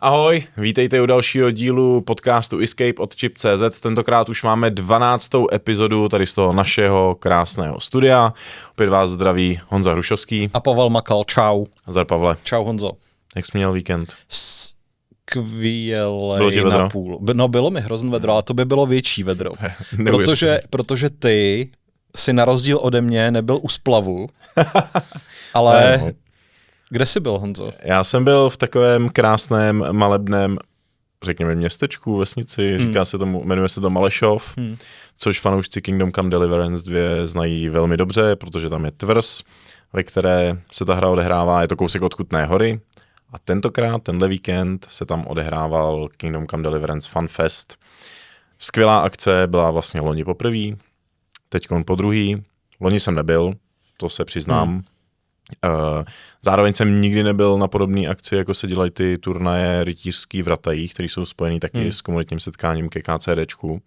Ahoj, vítejte u dalšího dílu podcastu Escape od Chip.cz. Tentokrát už máme 12. epizodu tady z toho našeho krásného studia. Opět vás zdraví Honza Hrušovský. A Pavel Makal, čau. Zdar Pavle. Čau Honzo. Jak jsi měl víkend? Skvělej na půl. No bylo mi hrozný vedro, ale to by bylo větší vedro. protože ty si na rozdíl ode mě nebyl u splavu, ale kde jsi byl, Honzo? Já jsem byl v takovém krásném malebném, řekněme, městečku, vesnici, jmenuje se to Malešov, což fanoušci Kingdom Come Deliverance 2 znají velmi dobře, protože tam je tvrz, ve které se ta hra odehrává, je to kousek od Kutné Hory. A tenhle víkend se tam odehrával Kingdom Come Deliverance Fun Fest. Skvělá akce, byla vlastně loni poprvé, teďkon po druhý. Loni jsem nebyl, to se přiznám. Zároveň jsem nikdy nebyl na podobné akci, jako se dělají ty turnaje rytířský v Ratajích, které jsou spojený taky s komunitním setkáním ke KCDčku.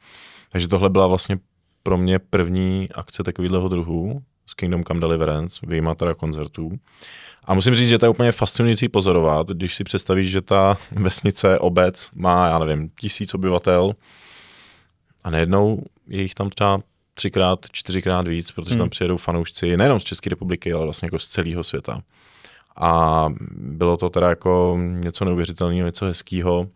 Takže tohle byla vlastně pro mě první akce takového druhu z Kingdom Come Deliverance, vyjma teda koncertů. A musím říct, že to je úplně fascinující pozorovat, když si představíš, že ta vesnice, obec má, já nevím, 1000 obyvatel a najednou je jich tam třeba 3x, 4x víc, protože tam přijedou fanoušci nejenom z České republiky, ale vlastně jako z celého světa. A bylo to teda jako něco neuvěřitelného, něco hezkého,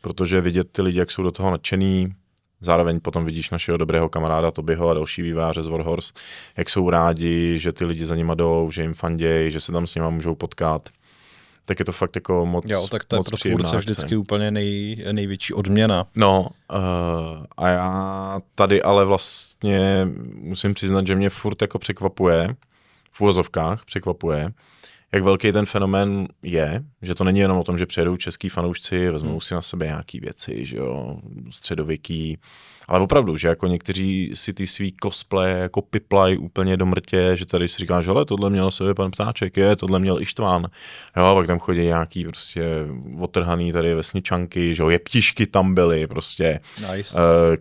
protože vidět ty lidi, jak jsou do toho nadšený, zároveň potom vidíš našeho dobrého kamaráda Tobyho a další výváře z Warhorse, jak jsou rádi, že ty lidi za nima jdou, že jim fandějí, že se tam s nima můžou potkat. Tak je to fakt jako moc Jo, tak to je pro tvůrce vždycky úplně největší odměna. No a já tady ale vlastně musím přiznat, že mě furt jako překvapuje, v uvozovkách překvapuje, jak velký ten fenomén je, že to není jenom o tom, že přijedou český fanoušci, vezmou si na sebe nějaký věci, že jo, středověký, ale opravdu, že jako někteří si ty svý cosplay jako piplaj úplně do mrtě, že tady si říkáš, hele, tohle měl sebe pan Ptáček, tohle měl Ištván, jo, a pak tam chodí nějaký prostě otrhaný tady vesničanky, že jo, jeptišky tam byly, prostě nice.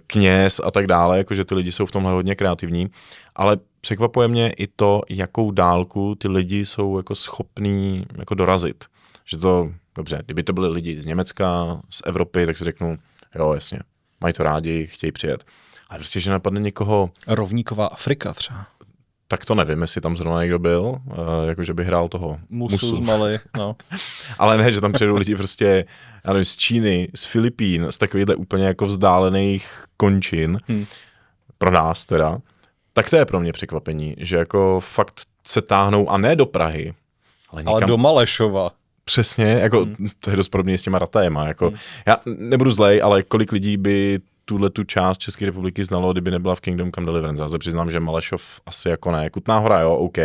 Kněz a tak dále, jakože ty lidi jsou v tomhle hodně kreativní, ale překvapuje mě i to, jakou dálku ty lidi jsou jako schopní jako dorazit. Že to, dobře, kdyby to byli lidi z Německa, z Evropy, tak si řeknu, jo, jasně, mají to rádi, chtějí přijet. Ale prostě, že napadne někoho... Rovníková Afrika třeba. Tak to nevím, jestli tam zrovna někdo byl, jakože by hrál toho Musu z Mali, no. Ale ne, že tam přijedou lidi prostě, já nevím, z Číny, z Filipín, z takovýchhle úplně jako vzdálených končin, pro nás teda. Tak to je pro mě překvapení, že jako fakt se táhnou, a ne do Prahy, ale někam... Ale do Malešova. Přesně, jako to je dost podobně s těma Ratajema, jako já nebudu zlej, ale kolik lidí by tu část České republiky znalo, kdyby nebyla v Kingdom Come Deliverance. Já se přiznám, že Malešov asi jako ne. Kutná Hora, jo, OK.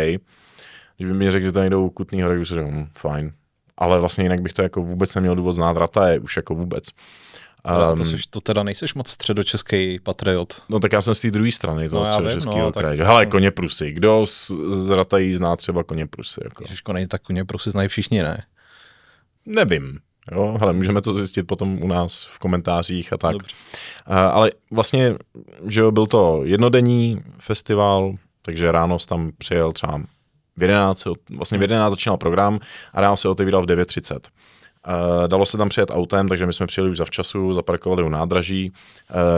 Kdyby mi řekl, že to nejdou Kutný Hory, už si řekl, fajn. Ale vlastně jinak bych to jako vůbec neměl důvod znát. Rataje už jako vůbec. To teda nejseš moc středočeský patriot. No tak já jsem z té druhé strany toho středočeského kraje. Hele, Koněprusy. Kdo z Ratají zná třeba Koněprusy? Jako? Ježiško, tak Koněprusy znají všichni, ne? Nevím. Jo, hele, můžeme to zjistit potom u nás v komentářích a tak. Ale vlastně, že jo, byl to jednodenní festival, takže ráno tam přijel třeba v 11, vlastně v 11 začínal program a ráno se otevíral v 9:30. Dalo se tam přijet autem, takže my jsme přijeli už zavčasu, zaparkovali u nádraží.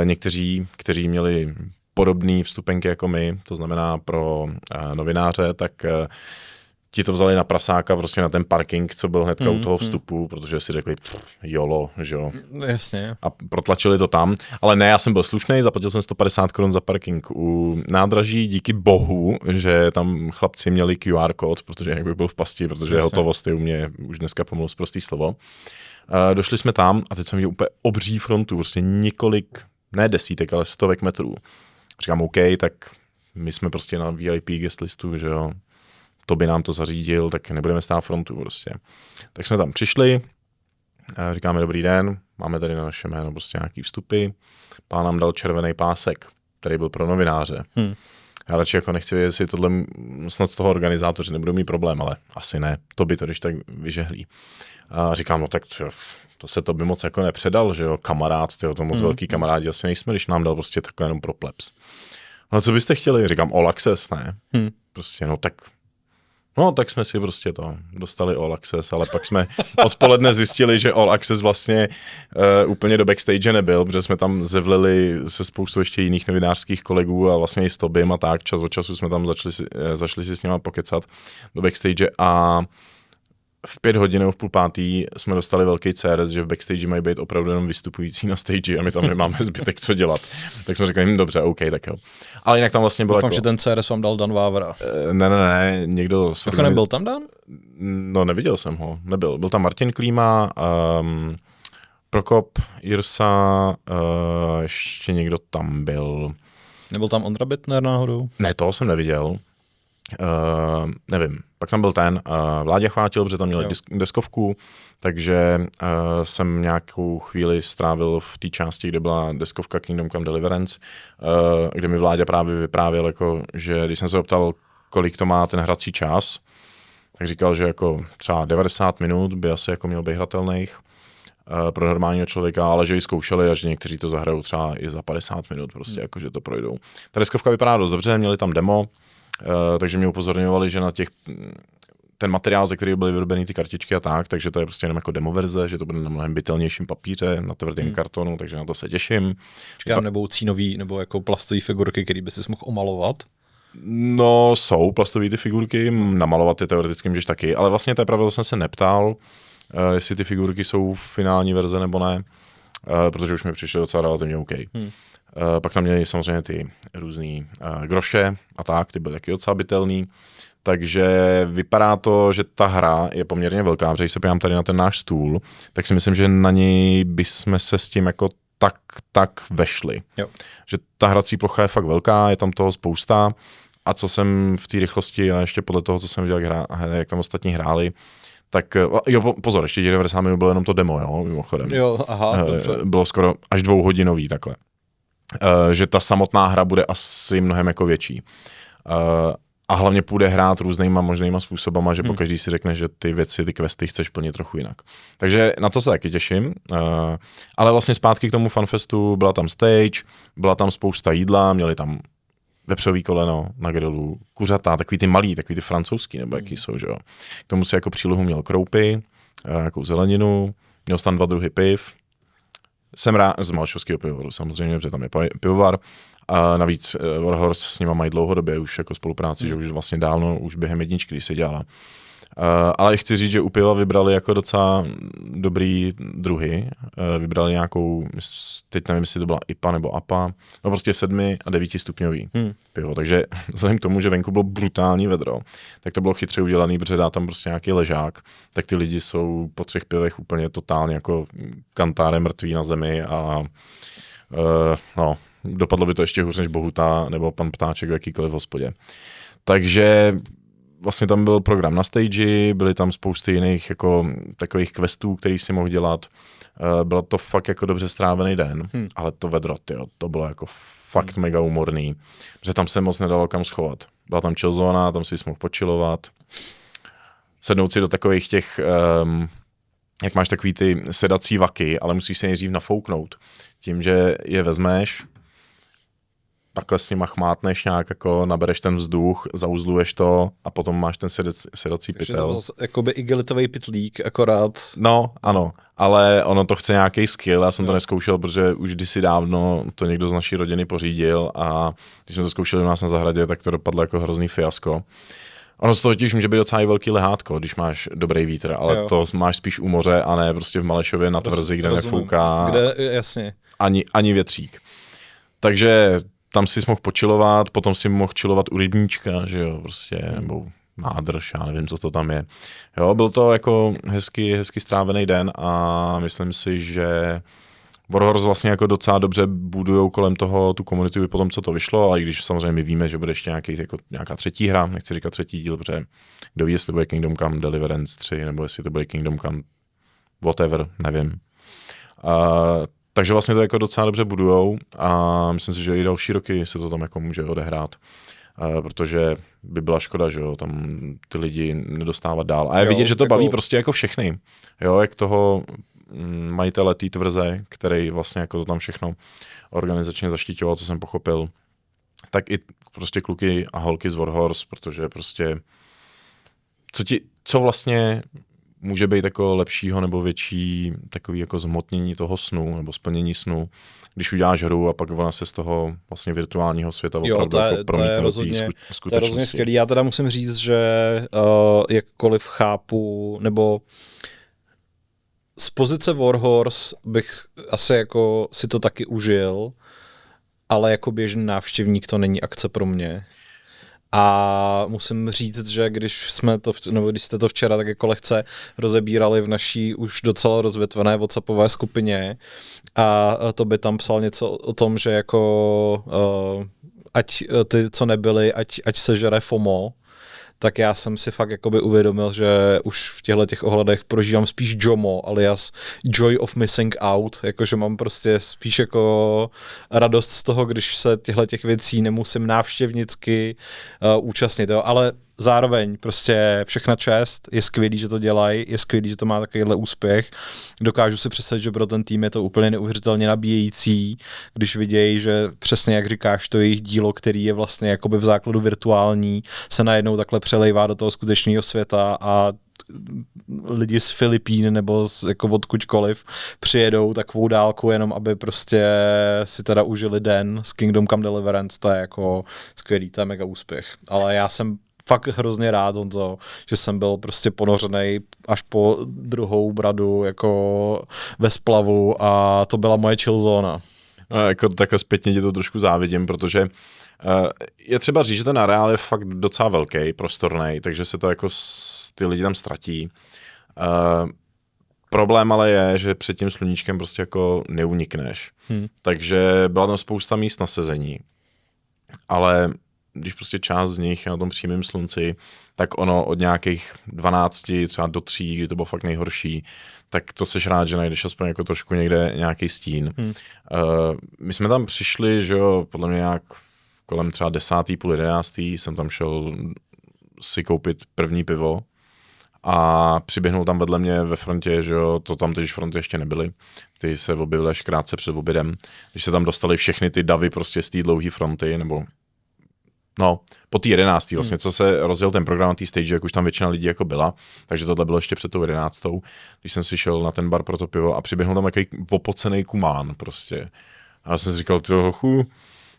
Někteří, kteří měli podobné vstupenky jako my, to znamená pro novináře, tak ti to vzali na prasáka, prostě na ten parking, co byl hnedka u toho vstupu, protože si řekli jolo, že jo. Jasně. A protlačili to tam. Ale ne, já jsem byl slušnej, zaplatil jsem 150 Kč za parking u nádraží, díky bohu, že tam chlapci měli QR kód, protože jak bych byl v pasti, protože hotovost je u mě už dneska pomalu prostý slovo. Došli jsme tam a teď jsem viděl úplně obří frontu, prostě několik, ne desítek, ale stovek metrů. Říkám, OK, tak my jsme prostě na VIP guest listu, že jo. To by nám to zařídil, tak nebudeme stát frontu prostě. Tak jsme tam přišli, říkáme dobrý den, máme tady na naše jméno prostě nějaký vstupy. Pán nám dal červený pásek, který byl pro novináře. Já radši jako nechci vědět, jestli tohle snad z toho organizátoři nebudou mít problém, ale asi ne, to by to když tak vyžehlí. A říkám, no tak to by moc jako nepředal, že jo, kamarád, to moc velký kamarádi asi nejsme, když nám dal prostě takhle jenom pro plebs. No co byste chtěli? Říkám, all access, ne? Prostě, no tak No, tak jsme si prostě dostali All Access, ale pak jsme odpoledne zjistili, že All Access vlastně úplně do backstage nebyl, protože jsme tam zevlili se spoustu ještě jiných novinářských kolegů a vlastně i s Tobim a tak. Čas od času jsme tam zašli si s nima pokecat do backstage a v 5 hodin nebo v 4:30 jsme dostali velký CRS, že v backstage mají být opravdu jenom vystupující na stage a my tam nemáme zbytek co dělat. Tak jsme řekli, dobře, OK, tak jo. Ale jinak tam vlastně bylo Doufám, že ten CRS vám dal Dan Vávra. Ne, někdo... Jako nebyl tam Dan? No, neviděl jsem ho, nebyl. Byl tam Martin Klíma, Prokop, Jirsa, ještě někdo tam byl. Nebyl tam Ondra Bittner náhodou? Ne, toho jsem neviděl. Nevím. Pak tam byl Vláďa Chvátil, protože tam měli deskovku, takže jsem nějakou chvíli strávil v té části, kde byla deskovka Kingdom Come Deliverance, kde mi Vláďa právě vyprávěl, jako, že když jsem se optal, kolik to má ten hrací čas, tak říkal, že jako třeba 90 minut by asi jako měl být hratelných pro normálního člověka, ale že ji zkoušeli a že někteří to zahrajou třeba i za 50 minut, prostě jako, že to projdou. Ta deskovka vypadá dost dobře, měli tam demo, takže mě upozorňovali, že na ten materiál, ze kterého byly vyrobeny ty kartičky a tak, takže to je prostě jenom jako demo verze, že to bude na mnohem bytelnějším papíře, na tvrdém kartonu, takže na to se těším. Čekám, nebo cínový, nebo jako plastový figurky, který by si mohl omalovat? No, jsou plastové ty figurky, namalovat je teoreticky můžeš taky, ale vlastně té pravidlo jsem se neptal, jestli ty figurky jsou finální verze nebo ne, protože už mi přišly docela relativně OK. Pak tam měli samozřejmě ty různý groše a tak, ty byly taky docela bytelný. Takže vypadá to, že ta hra je poměrně velká, protože když se podívám tady na ten náš stůl, tak si myslím, že na něj bychom se s tím jako tak vešli. Jo. Že ta hrací plocha je fakt velká, je tam toho spousta a co jsem v té rychlosti a ještě podle toho, co jsem viděl, jak tam ostatní hráli, tak jo, pozor, ještě 90 minut bylo jenom to demo, jo, mimochodem. Jo, aha, dobře. Bylo skoro až 2hodinový takhle. Že ta samotná hra bude asi mnohem jako větší. A hlavně půjde hrát různýma možnýma způsobama, že pokaždý si řekne, že ty věci, ty questy chceš plnit trochu jinak. Takže na to se taky těším. Ale vlastně zpátky k tomu fanfestu, byla tam stage, byla tam spousta jídla, měli tam vepřový koleno na grilu, kuřata, takový ty malý, takový ty francouzský, nebo jaký jsou, že jo. K tomu si jako přílohu měl kroupy, jakou zeleninu, měl tam 2 druhy piv, jsem rád z malšovského pivovaru samozřejmě, protože tam je pivovar. A navíc Warhorse s nima mají dlouhodobě už jako spolupráci, že už vlastně dávno, už během jedničky, když se dělala. Ale chci říct, že u piva vybrali jako docela dobrý druhy. Vybrali nějakou, teď nevím, jestli to byla IPA nebo APA, no prostě 7 a 9 stupňový pivo. Takže vzhledem k tomu, že venku bylo brutální vedro, tak to bylo chytře udělaný, protože dá tam prostě nějaký ležák, tak ty lidi jsou po 3 pivech úplně totálně jako kantáre mrtví na zemi a no, dopadlo by to ještě hůř než Bohuta nebo pan Ptáček v jakýkoliv hospodě. Takže vlastně tam byl program na stage, byly tam spousty jiných jako takových questů, který si mohl dělat. Bylo to fakt jako dobře strávený den, ale to vedro, tyjo, to bylo jako fakt mega humorný, protože tam se moc nedalo kam schovat. Byla tam chill zóna, tam si mohl počilovat, sednout si do takových těch, jak máš takový ty sedací vaky, ale musíš se nejdřív nafouknout. Tím, že je vezmeš, takhle s nima chmátneš nějak, jako nabereš ten vzduch, zauzluješ to a potom máš ten sedací pytel. Takže to jakoby igelitový pytlík, akorát. No, ano, ale ono to chce nějaký skill, já jsem to neskoušel, protože už kdysi dávno to někdo z naší rodiny pořídil a když jsme to zkoušeli u nás na zahradě, tak to dopadlo jako hrozný fiasko. Ono z toho totiž může být docela i velký lehátko, když máš dobrý vítr, ale jo. To máš spíš u moře a ne prostě v Malešově na tvrzi, kde nefouká jasně. Ani větřík. Takže tam si mohl počilovat, potom si mohl chillovat u rybníčka, že jo, prostě, nebo nádrž, já nevím, co to tam je. Jo, byl to jako hezky strávený den a myslím si, že Warhorse vlastně jako docela dobře budujou kolem toho tu komunitu i po tom, co to vyšlo, ale i když samozřejmě my víme, že bude ještě nějaká třetí hra, nechci říkat třetí díl, protože kdo ví, jestli to bude Kingdom Come Deliverance 3, nebo jestli to bude Kingdom Come whatever, nevím. Takže vlastně to jako docela dobře budujou a myslím si, že i další roky se to tam jako může odehrát, protože by byla škoda, že jo, tam ty lidi nedostávat dál. A je vidět, že to baví prostě jako všechny. Jo, jak toho majitele té tvrze, který vlastně jako to tam všechno organizačně zaštiťoval, co jsem pochopil, tak i prostě kluky a holky z Warhorse, protože prostě co vlastně může být jako lepšího nebo větší takový jako zhmotnění toho snu nebo splnění snu, když uděláš hru a pak ona se z toho vlastně virtuálního světa opravdu jako promítne do té skutečnosti. To je rozhodně skvělý. Já teda musím říct, že jakkoliv chápu, nebo z pozice Warhorse bych asi jako si to taky užil, ale jako běžný návštěvník to není akce pro mě. A musím říct, že když jste to včera tak jako lehce rozebírali v naší už docela rozvětvené WhatsAppové skupině a to by tam psal něco o tom, že jako ať ty, co nebyli, ať se žere FOMO, tak já jsem si fakt jakoby uvědomil, že už v těchto ohledech prožívám spíš JOMO, alias Joy of Missing Out, jakože mám prostě spíš jako radost z toho, když se těch věcí nemusím návštěvnicky účastnit, jo. Ale zároveň prostě všechna čest, je skvělý, že to dělají, je skvělý, že to má takovýhle úspěch. Dokážu si představit, že pro ten tým je to úplně neuvěřitelně nabíjející, když vidějí, že přesně jak říkáš, to jejich dílo, který je vlastně jakoby v základu virtuální, se najednou takhle přelejvá do toho skutečného světa a lidi z Filipín nebo jako odkudkoliv přijedou takovou dálku jenom, aby prostě si teda užili den s Kingdom Come Deliverance, to je jako skvělý, to je mega úspěch. Ale já jsem fakt hrozně rád, Honzo, že jsem byl prostě ponořený až po druhou bradu jako ve splavu a to byla moje chill zóna. No, jako takhle zpětně ti to trošku závidím, protože je třeba říct, že ten areál je fakt docela velký, prostorný, takže se to jako ty lidi tam ztratí. Problém ale je, že před tím sluníčkem prostě jako neunikneš. Takže byla tam spousta míst na sezení, ale když prostě část z nich je na tom přímém slunci, tak ono od nějakých 12 třeba do 3, kdy to bylo fakt nejhorší, tak to seš rád, že najdeš aspoň jako trošku někde nějaký stín. My jsme tam přišli, že jo, podle mě nějak kolem třeba 10, půl 11, jsem tam šel si koupit první pivo a přiběhnul tam vedle mě ve frontě, že jo, to tam teď fronty ještě nebyly, ty se objevily až krátce před obědem, když se tam dostali všechny ty davy prostě z té dlouhé fronty, nebo no, po té 11. vlastně, co se rozjel ten program na té stage, jak už tam většina lidí jako byla, takže tohle bylo ještě před tou 11. Když jsem si šel na ten bar pro to pivo a přiběhnul tam takový opocený kumán prostě. A já jsem si říkal,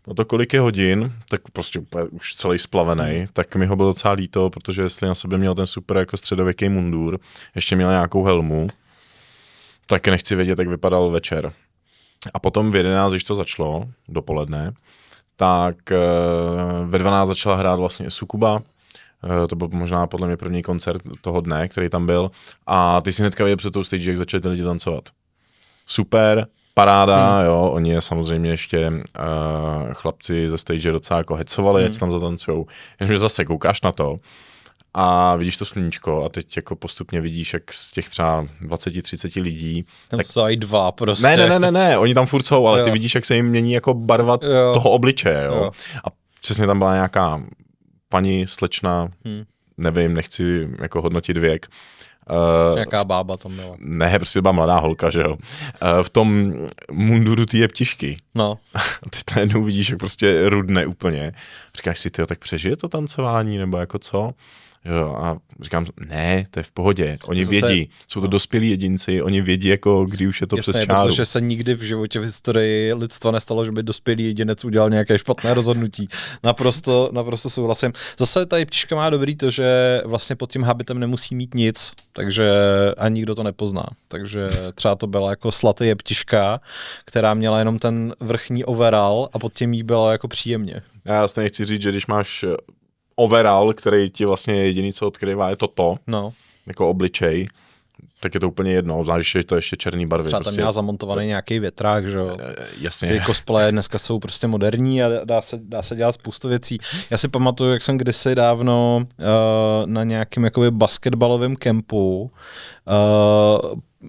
no to kolik je hodin, tak prostě úplně už celý splavený, tak mi ho bylo docela líto, protože jestli na sobě měl ten super jako středověký mundur, ještě měl nějakou helmu, tak nechci vědět, jak vypadal večer. A potom v 11, když to začalo, dopoledne, tak ve 12 začala hrát vlastně Sukuba, to byl možná podle mě první koncert toho dne, který tam byl, a ty si hnedka viděl před tou stage, jak začali ty lidi tancovat. Super, paráda, jo, oni je samozřejmě ještě chlapci ze stage docela jako hecovali, jak se tam zatancujou, jenomže zase koukáš na to a vidíš to sluníčko a teď jako postupně vidíš, jak z těch třeba 20-30 lidí. Tam jsou i dva prostě. Ne, oni tam furt jsou, ale ty vidíš, jak se jim mění jako barva toho obličeje, jo. A přesně tam byla nějaká paní, slečna, nevím, nechci jako hodnotit věk. Nějaká bába tam byla. Ne, prostě byla mladá holka, že jo. V tom munduru ty jeptišky. No. Ty najednou vidíš, jak prostě rudne úplně. Říkáš si, tyjo, tak přežije to tancování, nebo jako co? Jo, a říkám, ne, to je v pohodě, oni vědí, jsou to dospělí jedinci, oni vědí, jako kdy už je to přes čáru. Protože se nikdy v životě v historii lidstva nestalo, že by dospělý jedinec udělal nějaké špatné rozhodnutí. Naprosto souhlasím. Zase ta jeptiška má dobrý to, že vlastně pod tím habitem nemusí mít nic, takže ani nikdo to nepozná. Takže třeba to byla jako slatý jeptiška, která měla jenom ten vrchní overall a pod tím jí bylo jako příjemně. Já vlastně chci říct, že když máš overall, který ti vlastně jediný, co odkryvá, je toto, jako obličej, tak je to úplně jedno, zvlášť, že je to ještě černý barvy. Třeba tam prostě měla zamontovaný nějaký větrák, že jo. Jasně. Ty cosplaye dneska jsou prostě moderní a dá se dělat spoustu věcí. Já si pamatuju, jak jsem kdysi dávno na nějakém jakoby basketbalovém kempu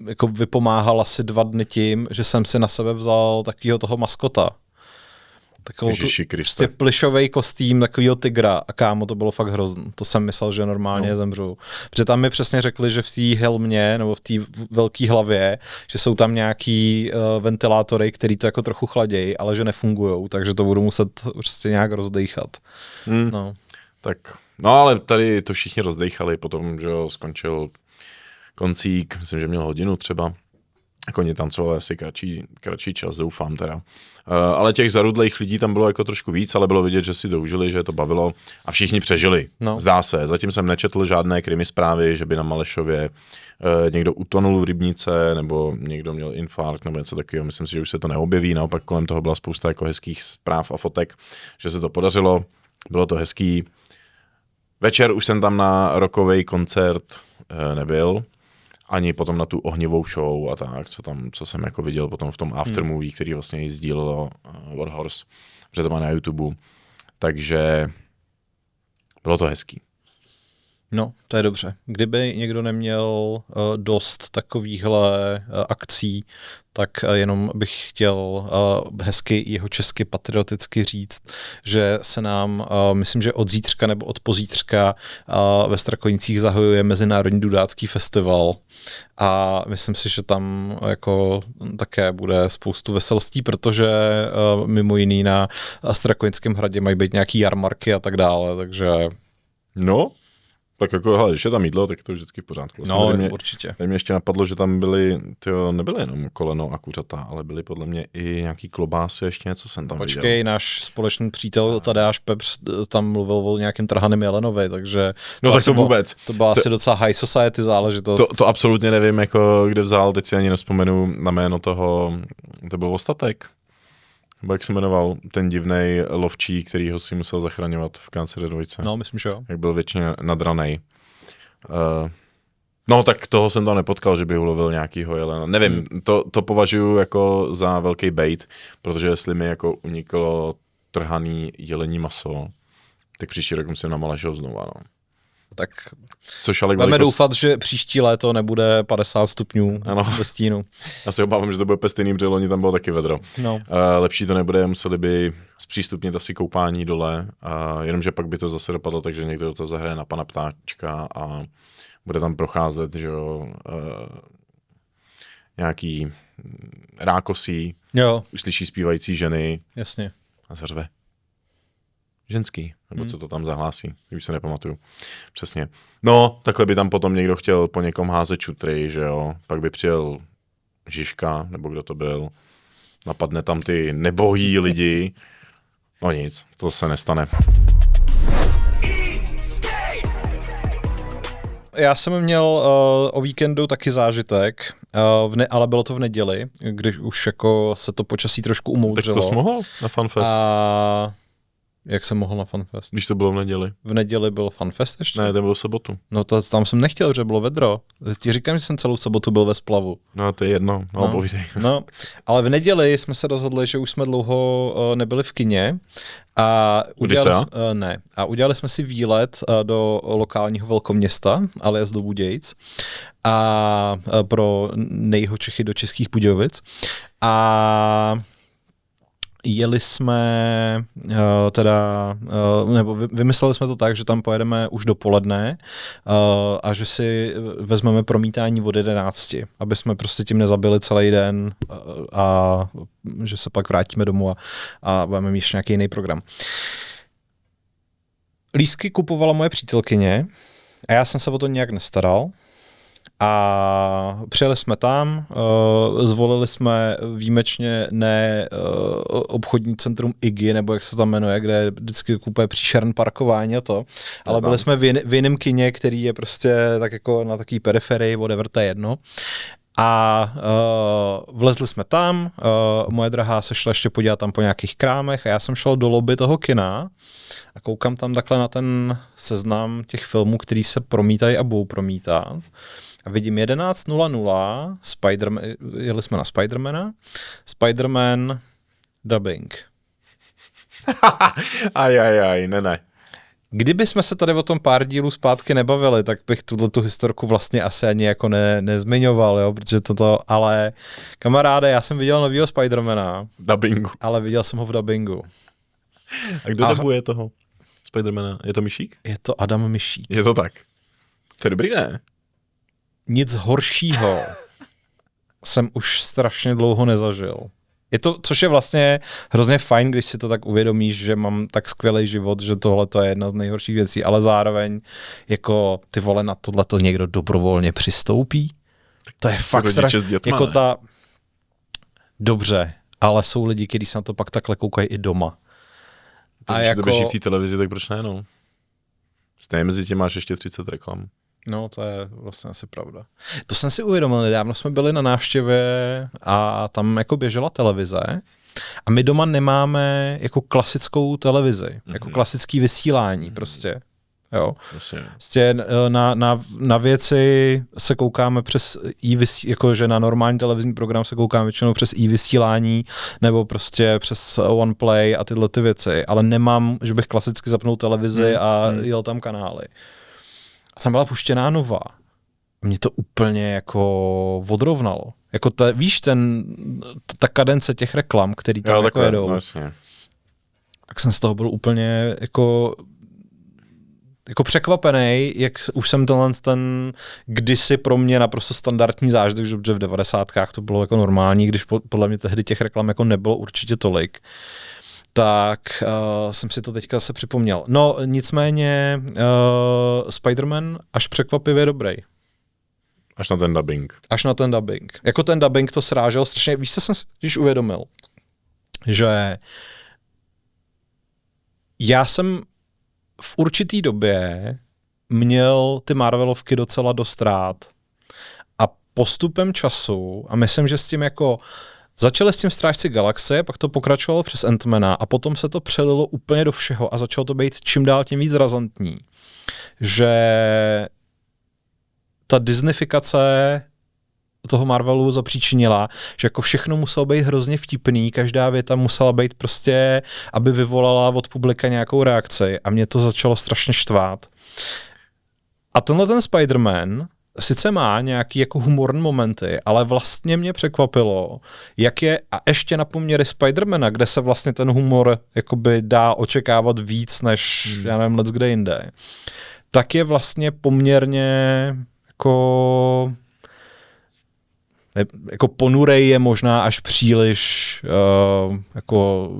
jako vypomáhal asi 2 dny tím, že jsem si na sebe vzal takového toho maskota. Takovou prostě plišovej kostým takovýho tygra a kámo, to bylo fakt hrozný. To jsem myslel, že normálně zemřu. Protože tam mi přesně řekli, že v té helmě nebo v té velké hlavě, že jsou tam nějaký ventilátory, který to jako trochu chladějí, ale že nefungujou, takže to budu muset prostě nějak rozdejchat. No. Tak No ale tady to všichni rozdejchali, potom, že jo, skončil koncík, myslím, že měl hodinu třeba. Jako oni tancovali asi kratší čas, doufám teda. Ale těch zarudlejch lidí tam bylo jako trošku víc, ale bylo vidět, že si to užili, že to bavilo a všichni přežili. No. Zdá se. Zatím jsem nečetl žádné krimi zprávy, že by na Malešově někdo utonul v rybníce nebo někdo měl infarkt nebo něco takového. Myslím si, že už se to neobjeví. Naopak kolem toho byla spousta jako hezkých zpráv a fotek, že se to podařilo. Bylo to hezký. Večer už jsem tam na rockový koncert nebyl. Ani potom na tu ohnivou show a tak, co jsem jako viděl potom v tom aftermovie, který vlastně sdílelo Warhorse, že to má na YouTube. Takže bylo to hezký. No, to je dobře. Kdyby někdo neměl dost takovýchhle akcí, tak jenom bych chtěl hezky jeho česky patrioticky říct, že se nám, myslím, že od zítřka nebo od pozítřka ve Strakonicích zahajuje Mezinárodní dudácký festival a myslím si, že tam jako také bude spoustu veselstí, protože mimo jiný na Strakonickém hradě mají být nějaký jarmarky a tak dále, takže... No, tak jako, hele, když je tam jídlo, tak to je vždycky v pořádku. No, určitě. Mě ještě napadlo, že tam nebyly jenom koleno a kuřata, ale byly podle mě i nějaký klobásy, ještě něco jsem tam viděl. Počkej, náš společný přítel Tadeáš Pepř tam mluvil o nějakém trhaném jelenovi, takže... No tak to vůbec. To byla asi docela high society záležitost. To absolutně nevím, jako kde vzal, teď si ani nevzpomenu na jméno toho, to byl Ostatek. Nebo jak se jmenoval ten divnej lovčí, který ho si musel zachraňovat v Kancere 2. No, myslím, že jo. Jak byl většině nadranej. No, tak toho jsem tam nepotkal, že by ulovil nějakýho jelena. Nevím, to považuji jako za velký bait, protože jestli mi jako uniklo trhaný jelení maso, tak příští rok musím na Malešov znova, no. Tak budeme doufat, že příští léto nebude 50 stupňů ve stínu. Já se obávám, že to bude pestejný, protože loni tam bylo taky vedro. No. Lepší to nebude, museli by zpřístupnit asi koupání dole, jenomže pak by to zase dopadlo, takže někdo do toho zahraje na pana Ptáčka a bude tam procházet, že jo, nějaký rákosí, uslyší zpívající ženy. Jasně. A zařve. Ženský, nebo co to tam zahlásí, už se nepamatuju. Přesně. No, takhle by tam potom někdo chtěl po někom házet čutry, že jo, pak by přijel Žižka, nebo kdo to byl, napadne tam ty nebohý lidi, no nic, to se nestane. Já jsem měl o víkendu taky zážitek, ale bylo to v neděli, když už jako se to počasí trošku umoudřilo. Tak to jsi mohl na FanFest? Jak jsem mohl na FanFest? Když to bylo v neděli. V neděli byl FanFest ještě? Ne, to bylo v sobotu. No tam jsem nechtěl, že bylo vedro. Ti říkám, že jsem celou sobotu byl ve splavu. No to je jedno, povídej. No, ale v neděli jsme se rozhodli, že už jsme dlouho nebyli v kině. A udělali jsme si výlet do lokálního velkoměsta, alias do Budějic, a pro nejhočechy do Českých Budějovic. A jeli jsme nebo vymysleli jsme to tak, že tam pojedeme už dopoledne a že si vezmeme promítání od 11, aby jsme prostě tím nezabili celý den a že se pak vrátíme domů a budeme mít ještě nějaký jiný program. Lístky kupovala moje přítelkyně a já jsem se o to nějak nestaral. A přijeli jsme tam, zvolili jsme výjimečně obchodní centrum IGI, nebo jak se tam jmenuje, kde vždycky kupuje příšerné parkování a to, ale byli jsme v jiném kině, který je prostě tak jako na takové periferii, whatever, to je jedno. A vlezli jsme tam, moje drahá se šla ještě podívat tam po nějakých krámech a já jsem šel do lobby toho kina a koukám tam takhle na ten seznam těch filmů, který se promítají a budou promítat. A vidím 11:00, jeli jsme na Spidermana, Spiderman dubbing. ne. Kdyby jsme se tady o tom pár dílů zpátky nebavili, tak bych tu historku vlastně asi ani jako nezmiňoval, jo, protože ale kamaráde, já jsem viděl novýho Spidermana. Dubbingu. Ale viděl jsem ho v dubbingu. A kdo dabuje toho Spidermana? Je to Myšík? Je to Adam Myšík. Je to tak. To je dobrý, ne? Nic horšího jsem už strašně dlouho nezažil. Což je vlastně hrozně fajn, když si to tak uvědomíš, že mám tak skvělý život, že tohle to je jedna z nejhorších věcí, ale zároveň jako ty vole na tohle to někdo dobrovolně přistoupí. To je fakt strašně. Jako dobře, ale jsou lidi, kteří se na to pak takhle koukají i doma. A když to běží v té televizi, tak proč ne, no? Stejně mezi tím máš ještě 30 reklam. No, to je vlastně asi pravda. To jsem si uvědomil, nedávno jsme byli na návštěvě a tam jako běžela televize a my doma nemáme jako klasickou televizi, jako klasický vysílání prostě. Jo. Prostě na věci se koukáme přes jakože na normální televizní program se koukáme většinou přes vysílání nebo prostě přes OnePlay a tyhle ty věci, ale nemám, že bych klasicky zapnul televizi a jel tam kanály. A tam byla puštěná Nova. Mě to úplně jako odrovnalo. Jako víš, ta kadence těch reklam, který tam jako jedou. Vlastně. Tak jsem z toho byl úplně jako překvapený, jak už jsem ten kdysi pro mě naprosto standardní zážitek, že v 90kách to bylo jako normální, když podle mě tehdy těch reklam jako nebylo určitě tolik, tak jsem si to teďka se připomněl. No nicméně Spider-Man až překvapivě dobrý. Až na ten dubbing. Až na ten dubbing. Jako ten dubbing to srážel strašně, víš, co jsem si když uvědomil, že já jsem v určitý době měl ty Marvelovky docela dost rád. A postupem času, a myslím, že s tím jako začali s tím Strážci galaxie, pak to pokračovalo přes Ant-Mana a potom se to přelilo úplně do všeho a začalo to být čím dál tím víc razantní. Že ta Disneyfikace toho Marvelu zapříčinila, že jako všechno muselo být hrozně vtipný, každá věta musela být prostě, aby vyvolala od publika nějakou reakci a mě to začalo strašně štvát. A tenhle ten Spider-Man sice má nějaký jako humorní momenty, ale vlastně mě překvapilo, jak je, a ještě na poměry Spider-Mana, kde se vlastně ten humor jakoby dá očekávat víc než, já nevím, let's kde jinde, tak je vlastně poměrně jako ponurej je možná až příliš jako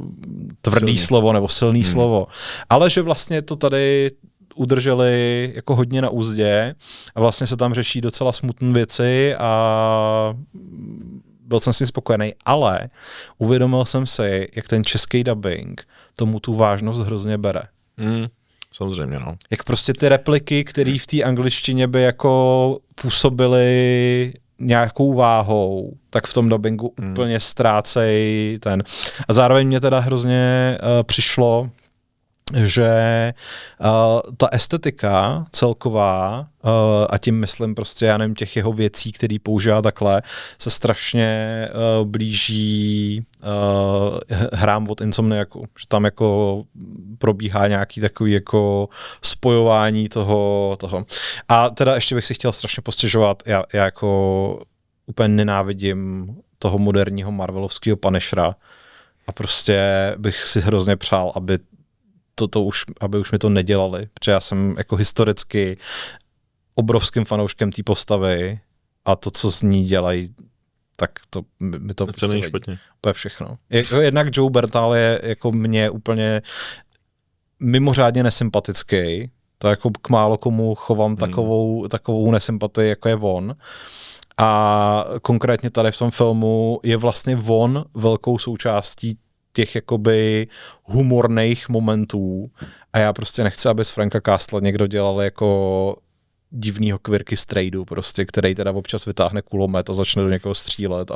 tvrdý slovo nebo silný slovo. Ale že vlastně to tady udrželi jako hodně na úzdě a vlastně se tam řeší docela smutné věci a byl jsem s tím spokojený, ale uvědomil jsem si, jak ten český dubbing tomu tu vážnost hrozně bere. Samozřejmě, no. Jak prostě ty repliky, které v té angličtině by jako působily nějakou váhou, tak v tom dubbingu úplně ztrácej ten. A zároveň mě teda hrozně přišlo, že ta estetika celková, a tím myslím prostě, já nevím, těch jeho věcí, který používá takhle, se strašně blíží hrám od Insomniacu, že tam jako probíhá nějaký takový jako spojování toho. A teda ještě bych si chtěl strašně postěžovat, já jako úplně nenávidím toho moderního marvelovského Punishera a prostě bych si hrozně přál, aby už mi to nedělali, protože já jsem jako historicky obrovským fanouškem té postavy a to, co z ní dělají, tak to mi to prostě není špatně. Úplně všechno. Jednak Joe Bertal je jako mě úplně mimořádně nesympatický, to jako k málo komu chovám takovou nesympatii, jako je on. A konkrétně tady v tom filmu je vlastně on velkou součástí těch jakoby humorných momentů a já prostě nechci, aby z Franka Castla někdo dělal jako divnýho Quirky Straidu, prostě, který teda občas vytáhne kulomet a začne do někoho střílet,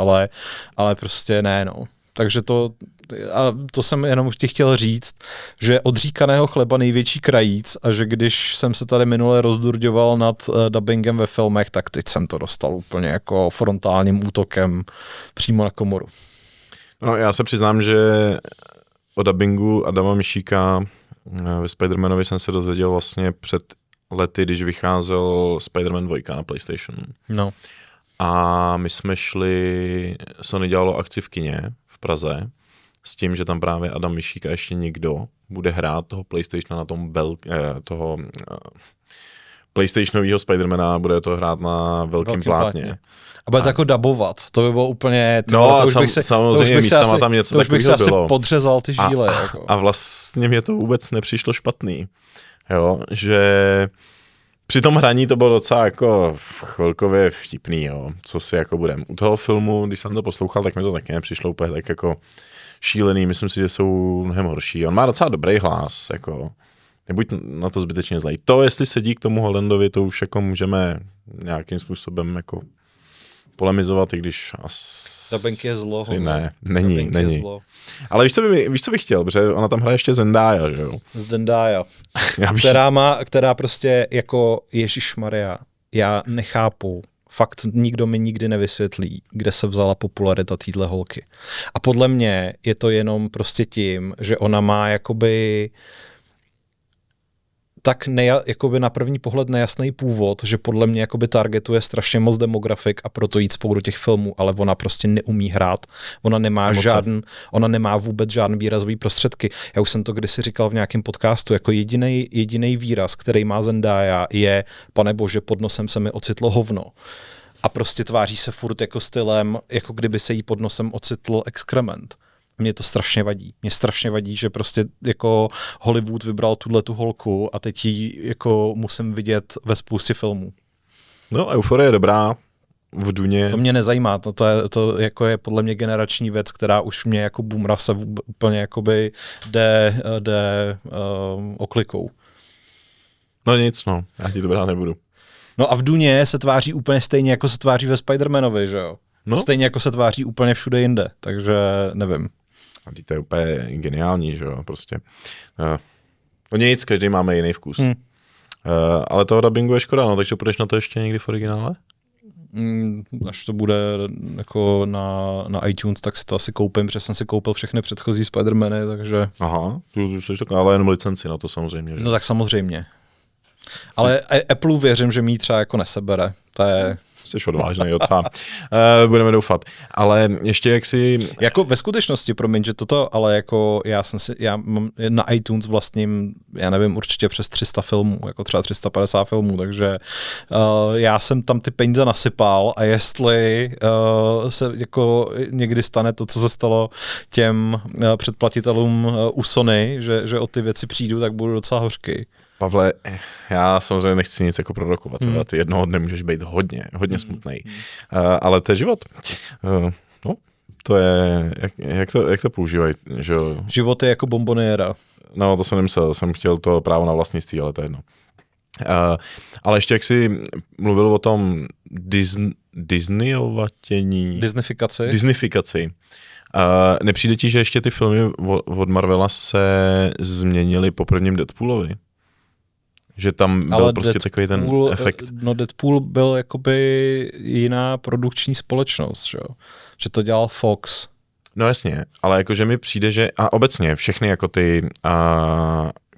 ale prostě ne, no. Takže to jsem jenom chtěl říct, že odříkaného chleba největší krajíc a že když jsem se tady minule rozdurďoval nad dubbingem ve filmech, tak teď jsem to dostal úplně jako frontálním útokem přímo na komoru. No, já se přiznám, že o dubbingu Adama Mišíka ve Spider-Manovi jsem se dozvěděl vlastně před lety, když vycházel Spider-Man 2 na PlayStation. No. A my jsme šli, Sony dělalo akci v kině v Praze s tím, že tam právě Adam Mišík a ještě někdo bude hrát toho PlayStationa na tom toho PlayStationovýho Spidermana, bude to hrát na velkém plátně. A bude to jako dabovat, to by bylo úplně... To už bych se asi podřezal ty žíle. Jako. A vlastně mě to vůbec nepřišlo špatný. Jo, že při tom hraní to bylo docela jako chvilkově vtipný, jo, co si jako budem. U toho filmu, když jsem to poslouchal, tak mi to taky nepřišlo úplně tak jako šílený, myslím si, že jsou mnohem horší. On má docela dobrý hlas, jako nebuď na to zbytečně zlej. To, jestli sedí k tomu Hollandovi, to už jako můžeme nějakým způsobem jako polemizovat, i když Dubbing je zlo. Není. Ale víš, co bych chtěl, protože ona tam hraje ještě Zendaya, že jo? Zendaya, která prostě jako Ježišmarja, já nechápu, fakt nikdo mi nikdy nevysvětlí, kde se vzala popularita téhle holky. A podle mě je to jenom prostě tím, že ona má jakoby tak jakoby na první pohled nejasný původ, že podle mě jakoby targetuje strašně moc demografik a proto jít spolu do těch filmů, ale ona prostě neumí hrát. Ona nemá vůbec žádný výrazový prostředky. Já už jsem to kdysi říkal v nějakém podcastu, jako jediný výraz, který má Zendaya je, pane bože, pod nosem se mi ocitlo hovno. A prostě tváří se furt jako stylem, jako kdyby se jí pod nosem ocitl exkrement. Mě to strašně vadí. Mě strašně vadí, že prostě jako Hollywood vybral tu holku a teď ji jako musím vidět ve spoustě filmů. No, Euforie je dobrá v Duně. To mě nezajímá, to jako je podle mě generační věc, která už mě jako boomera se úplně jakoby jde oklikou. No nic, já ti to brát nebudu. No a v Duně se tváří úplně stejně, jako se tváří ve Spider-Manovi, že jo? No. Stejně jako se tváří úplně všude jinde, takže nevím. A to je úplně geniální, že jo, prostě. No nic, každý máme jiný vkus. Ale toho dubbingu je škoda, no, takže půjdeš na to ještě někdy v originále? Až to bude jako na iTunes, tak si to asi koupím, protože jsem si koupil všechny předchozí Spider-Many, takže... Aha, ale jenom licenci na to samozřejmě. Že? No tak samozřejmě. Ale Apple věřím, že mi ji třeba jako nesebere, to je... Jsi odvážnej docela. Budeme doufat. Ale ještě jak si... Jako ve skutečnosti, promiň, že toto, ale jako já mám na iTunes vlastním, já nevím, určitě přes 300 filmů, jako třeba 350 filmů, takže já jsem tam ty peníze nasypal a jestli se jako někdy stane to, co se stalo těm předplatitelům u Sony, že o ty věci přijdu, tak budu docela hořký. Pavle, já samozřejmě nechci nic jako prorokovat, ty jednoho dne můžeš být hodně smutnej, ale to je život. No, to je, jak to používají, že jo? Život je jako bomboniéra. No, to jsem nemyslel, jsem chtěl to právo na vlastnictví, ale to je jedno. Ale ještě jak jsi mluvil o tom Disneyfikaci. Nepřijde ti, že ještě ty filmy od Marvela se změnily po prvním Deadpoolovi? Že tam byl prostě takový ten efekt. No Deadpool byl jakoby jiná produkční společnost, že to dělal Fox. No jasně, ale jakože mi přijde, že a obecně všechny jako ty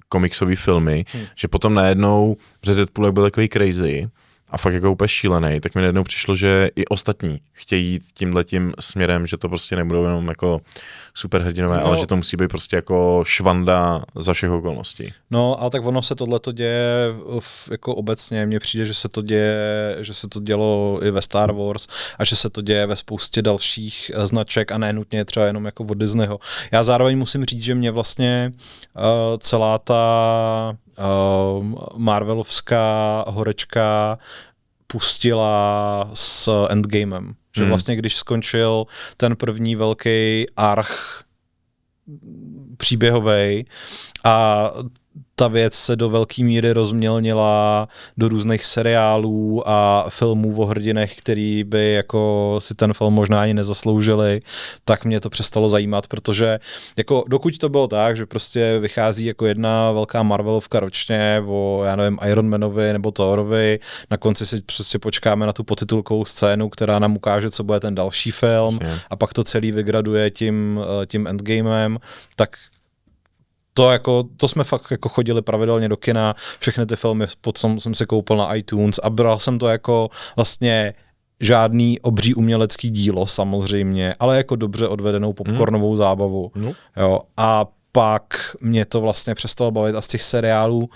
komiksové filmy, že potom najednou, že Deadpool byl takový crazy a fakt jako úplně šílený, tak mi najednou přišlo, že i ostatní chtějí jít tímhletím směrem, že to prostě nebudou jenom jako superhrdinové, ale že to musí být prostě jako švanda za všech okolností. No, ale tak ono se tohleto děje jako obecně, mně přijde, že se to dělo i ve Star Wars a že se to děje ve spoustě dalších značek a ne nutně třeba jenom jako od Disneyho. Já zároveň musím říct, že mě vlastně celá ta Marvelovská horečka pustila s Endgamem. Že vlastně když skončil ten první velký arch příběhovej a ta věc se do velké míry rozmělnila do různých seriálů a filmů o hrdinech, který by jako si ten film možná ani nezasloužili, tak mě to přestalo zajímat, protože jako dokud to bylo tak, že prostě vychází jako jedna velká Marvelovka ročně o, já nevím, Iron Manovi nebo Thorovi, na konci si prostě počkáme na tu potitulkovou scénu, která nám ukáže, co bude ten další film a pak to celý vygraduje tím Endgamem, tak to jsme fakt jako chodili pravidelně do kina, všechny ty filmy potom jsem si koupil na iTunes a bral jsem to jako vlastně žádný obří umělecký dílo samozřejmě, ale jako dobře odvedenou popcornovou zábavu. Jo. A pak mě to vlastně přestalo bavit a z těch seriálů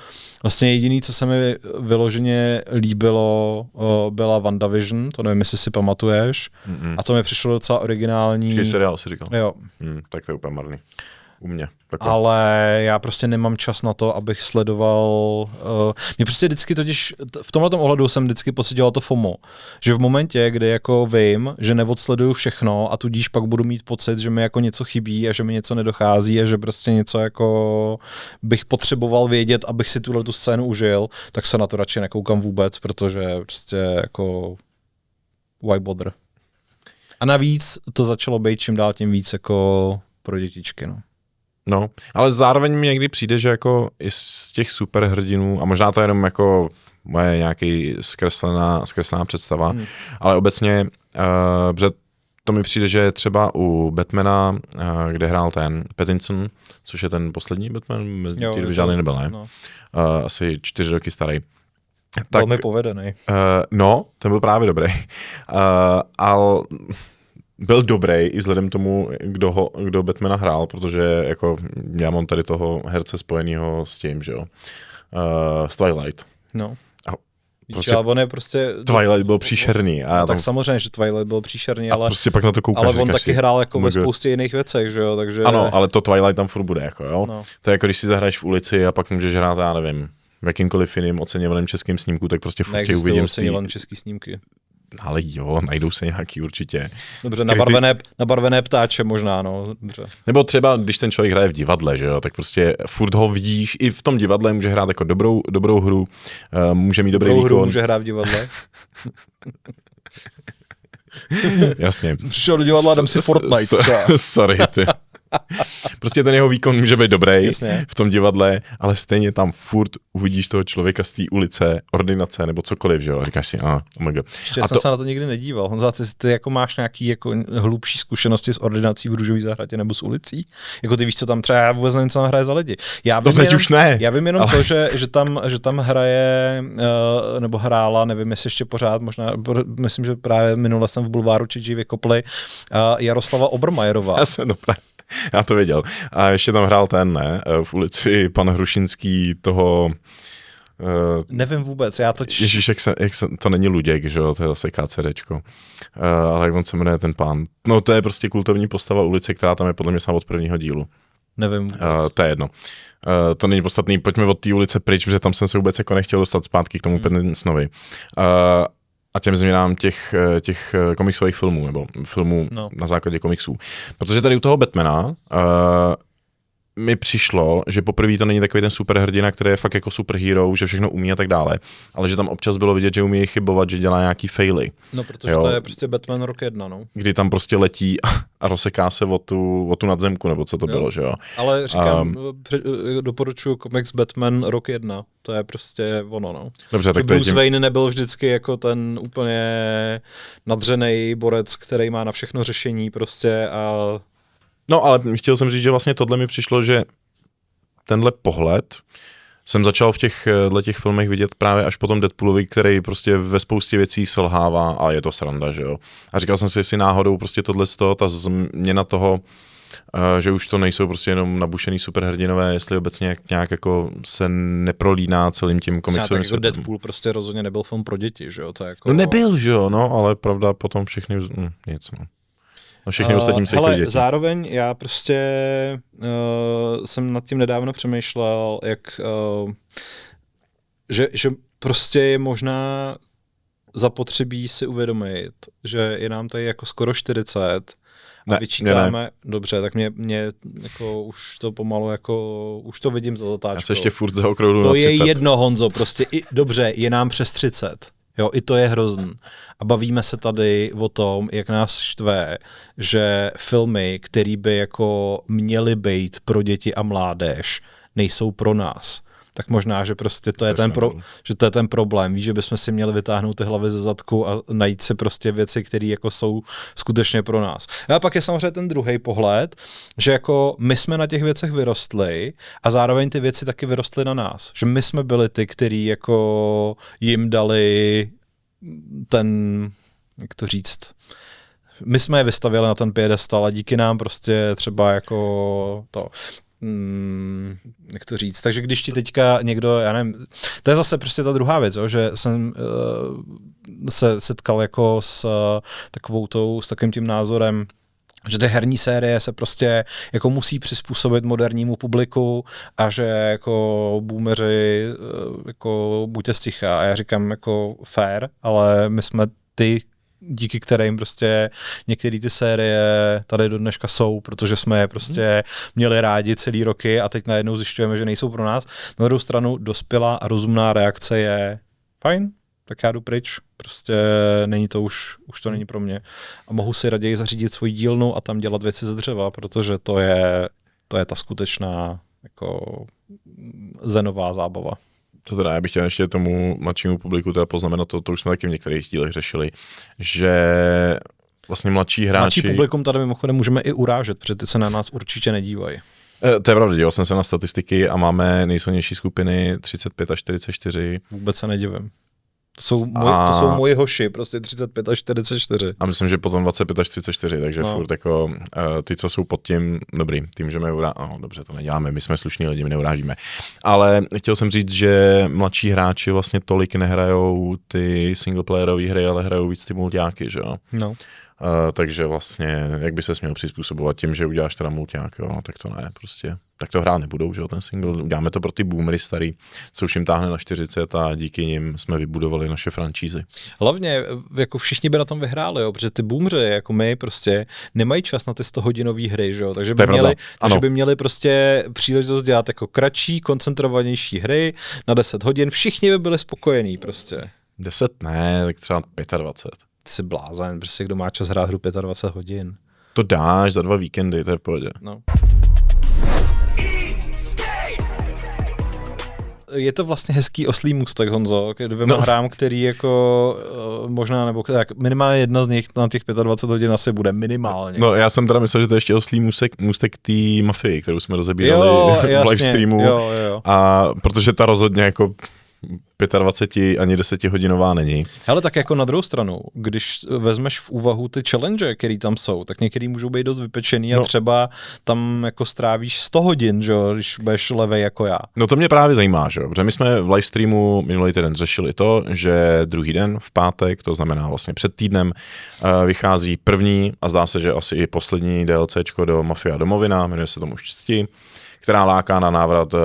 vlastně jediný, co se mi vyloženě líbilo, byla WandaVision, to nevím, jestli si pamatuješ, a to mi přišlo docela originální. Jaký seriál si říkal? Jo. Tak to je úplně marný. U mě. Takhle. Ale já prostě nemám čas na to, abych sledoval. Mě prostě vždycky totiž, v tomhletom ohledu jsem vždycky pocitoval to FOMO, že v momentě, kdy jako vím, že neodsleduju všechno a tudíž pak budu mít pocit, že mi jako něco chybí a že mi něco nedochází a že prostě něco jako bych potřeboval vědět, abych si tu scénu užil, tak se na to radši nekoukám vůbec, protože prostě jako why bother. A navíc to začalo být čím dál tím víc jako pro dětičky, no. No, ale zároveň mi někdy přijde, že jako i z těch superhrdinů, a možná to je jenom jako moje nějaký zkreslená představa, ale obecně, protože to mi přijde, že třeba u Batmana, kde hrál ten Pattinson, což je ten poslední Batman, ty žádný nebyl, ne? No. Asi 4 roky starý. Velmi povedený. No, ten byl právě dobrý. Ale byl dobrý i vzhledem tomu, kdo Batmana hrál, protože jako já mám tady toho herce spojenýho s tím, že jo, s Twilight. No. Prostě, ale on je prostě... Twilight byl příšerný. A no, tak samozřejmě, že Twilight byl příšerný, ale... prostě pak na to koukáš, ale on taky hrál jako ve spoustě jiných věcech, že jo, takže... Ano, ale to Twilight tam furt bude, jako jo. No. To je jako když si zahraješ v ulici a pak můžeš hrát, já nevím, v jakýmkoliv jiným oceňovaném českým snímku, tak prostě furt tě uvidím z oceňované český snímky. Ale jo, najdou se nějaký určitě. Dobře, nabarvené ptáče možná, no. Dobře. Nebo třeba, když ten člověk hraje v divadle, že jo, tak prostě furt ho vidíš, i v tom divadle může hrát jako dobrou hru, může mít dobrý výkon. Hru může hrát v divadle. Jasně. Přišel do divadla a dám si Fortnite. Sorry, ty. Prostě ten jeho výkon může být dobrý v tom divadle, ale stejně tam furt uvidíš toho člověka z té ulice, ordinace nebo cokoliv, že jo, říkáš si, oh my God. Ještě jsem se na to nikdy nedíval. Honza, ty jako máš nějaký jako hlubší zkušenosti s ordinací v Růžové zahradě nebo s ulicí? Jako ty víš, co tam třeba, já vůbec nevím, co tam hraje za lidi. Už ne. Já vím jenom to, že tam hraje, nebo hrála, nevím, jestli ještě pořád, možná, myslím, že právě minule jsem v Bulváru či vykopli Jaroslava Obermajerová. Já to věděl. A ještě tam hrál ten, ne? V ulici pan Hrušinský toho... Nevím vůbec, já totiž... Ježíš, to není Luděk, že jo, to je zase KCDčko. Ale jak on se jmenuje ten pán? No to je prostě kultovní postava ulice, která tam je podle mě sám od prvního dílu. Nevím vůbec. To je jedno. To není podstatný, pojďme od té ulice pryč, protože tam jsem se vůbec jako nechtěl dostat zpátky k tomu Pattinsonovi. A těm změnám těch komiksových filmů, nebo filmů na základě komiksů. Protože tady u toho Batmana mi přišlo, že poprvé to není takový ten superhrdina, který je fakt jako superhero, že všechno umí a tak dále, ale že tam občas bylo vidět, že umí chybovat, že dělá nějaký faily. No, protože to je prostě Batman rok 1, no. Kdy tam prostě letí a rozseká se o tu nadzemku, nebo co to bylo, že jo. Ale říkám, doporučuji komiks Batman rok 1, to je prostě ono, no. Dobře, tak Bruce Wayne nebyl vždycky jako ten úplně nadřenej borec, který má na všechno řešení prostě a... No, ale chtěl jsem říct, že vlastně tohle mi přišlo, že tenhle pohled jsem začal v těch filmech vidět právě až po tom Deadpoolovi, který prostě ve spoustě věcí selhává a je to sranda, že jo. A říkal jsem si, jestli náhodou prostě ta změna toho, že už to nejsou prostě jenom nabušený superhrdinové, jestli obecně nějak jako se neprolíná celým tím komiksovým světem. Jako Deadpool prostě rozhodně nebyl film pro děti, že jo. To jako... No nebyl, že jo, no, ale pravda potom všechny, nic, no. No všechny ostatním se děti. Zároveň já prostě jsem nad tím nedávno přemýšlel, jak, že prostě je možná zapotřebí si uvědomit, že je nám tady jako skoro 40 a vyčítáme, dobře, tak mě jako už to pomalu jako, už to vidím za zatáčkou. Já se ještě furt zaokrouhlu na 30. To je jedno, Honzo, prostě dobře, je nám přes 30. Jo, i to je hrozný. A bavíme se tady o tom, jak nás štve, že filmy, které by jako měly být pro děti a mládež, nejsou pro nás. Tak možná, že prostě to je ten problém. Víš, že bychom si měli vytáhnout ty hlavy ze zadku a najít si prostě věci, které jako jsou skutečně pro nás. A pak je samozřejmě ten druhý pohled, že jako my jsme na těch věcech vyrostli a zároveň ty věci taky vyrostly na nás. Že my jsme byli ty, kteří jako jim dali ten, jak to říct, my jsme je vystavili na ten piedestal a díky nám prostě třeba jako to. jak to říct, takže když ti teďka někdo, já nevím, to je zase prostě ta druhá věc, že jsem se setkal jako s takovým tím názorem, že ty herní série se prostě jako musí přizpůsobit modernímu publiku a že jako boomeři jako buďte sticha. A já říkám jako fair, ale my jsme ty, díky kterým prostě některé ty série tady do dneška jsou, protože jsme je prostě měli rádi celý roky a teď najednou zjišťujeme, že nejsou pro nás. Na druhou stranu dospělá a rozumná reakce je fajn, tak já jdu pryč, prostě není to už to není pro mě. A mohu si raději zařídit svoji dílnu a tam dělat věci ze dřeva, protože to je ta skutečná jako zenová zábava. To teda, já bych chtěl ještě tomu mladšímu publiku teda poznamenat, to už jsme taky v některých dílech řešili, že vlastně mladší hráči... Mladší publikum tady mimochodem můžeme i urážet, protože ty se na nás určitě nedívají. To je pravda, díval jsem se na statistiky a máme nejsilnější skupiny 35 až 44. Vůbec se nedivím. To jsou moji hoši, prostě 35 až 44. A myslím, že potom 25 až 34, takže furt jako ty, co jsou pod tím, dobrý, ty můžeme urážet, dobře, to neděláme, my jsme slušní lidi, my neurážíme. Ale chtěl jsem říct, že mladší hráči vlastně tolik nehrajou ty singleplayerové hry, ale hrajou víc ty multiáky, že jo? No. Takže vlastně, jak by se měl přizpůsobovat tím, že uděláš teda multiák, jo, tak to ne, prostě. Tak to hrát nebudou, že jo, ten single. Uděláme to pro ty boomery starý, co už jim táhne na 40 a díky nim jsme vybudovali naše franšízy. Hlavně, jako všichni by na tom vyhráli, jo, protože ty boomeři, jako my, prostě nemají čas na ty 100-hodinové hry, že jo, takže by měli prostě příležitost dělat jako kratší, koncentrovanější hry na 10 hodin, všichni by byli spokojení prostě. 10 ne, tak třeba 25. Ty jsi blázen, prostě kdo má čas hrát hru 25 hodin. To dáš za 2 víkendy, to je v pohodě. No. Je to vlastně hezký oslý můstek, Honzo, k dvěma hrám, který jako možná, nebo tak minimálně jedna z nich na těch 25 hodin asi bude minimálně. No já jsem teda myslel, že to je ještě oslý můstek té Mafii, kterou jsme rozebírali v livestreamu. Jo. A protože ta rozhodně jako 25 ani 10 hodinová není. Hele, tak jako na druhou stranu, když vezmeš v úvahu ty challenge, který tam jsou, tak některý můžou být dost vypečený a třeba tam jako strávíš 100 hodin, že jo, když budeš levej jako já. No to mě právě zajímá, že jo, protože my jsme v livestreamu minulý týden řešili to, že druhý den v pátek, to znamená vlastně před týdnem, vychází první a zdá se, že asi i poslední DLCčko do Mafia Domovina, jmenuje se tomu Štěstí, která láká na návrat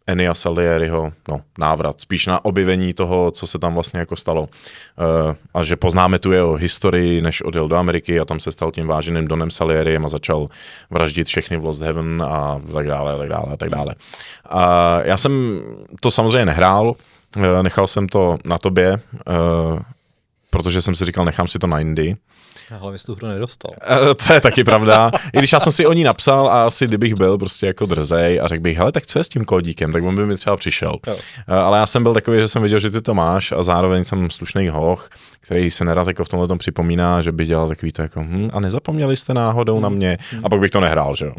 Ennio Salieriho, návrat, spíš na objevení toho, co se tam vlastně jako stalo. A že poznáme tu jeho historii, než odjel do Ameriky a tam se stal tím váženým Donem Salieriem a začal vraždit všechny v Lost Heaven a tak dále. A já jsem to samozřejmě nehrál, nechal jsem to na tobě, protože jsem si říkal, nechám si to na Indii. Já hlavně tu hru nedostal. To je taky pravda. I když já jsem si o ní napsal a asi kdybych byl prostě jako drzej a řekl bych, hele, tak co je s tím kódíkem, tak on by mi třeba přišel. Jo. Ale já jsem byl takový, že jsem viděl, že ty to máš a zároveň jsem slušný hoch, který se nerad jako v tomhle připomíná, že by dělal takový to jako a nezapomněli jste náhodou na mě a pak bych to nehrál, že jo.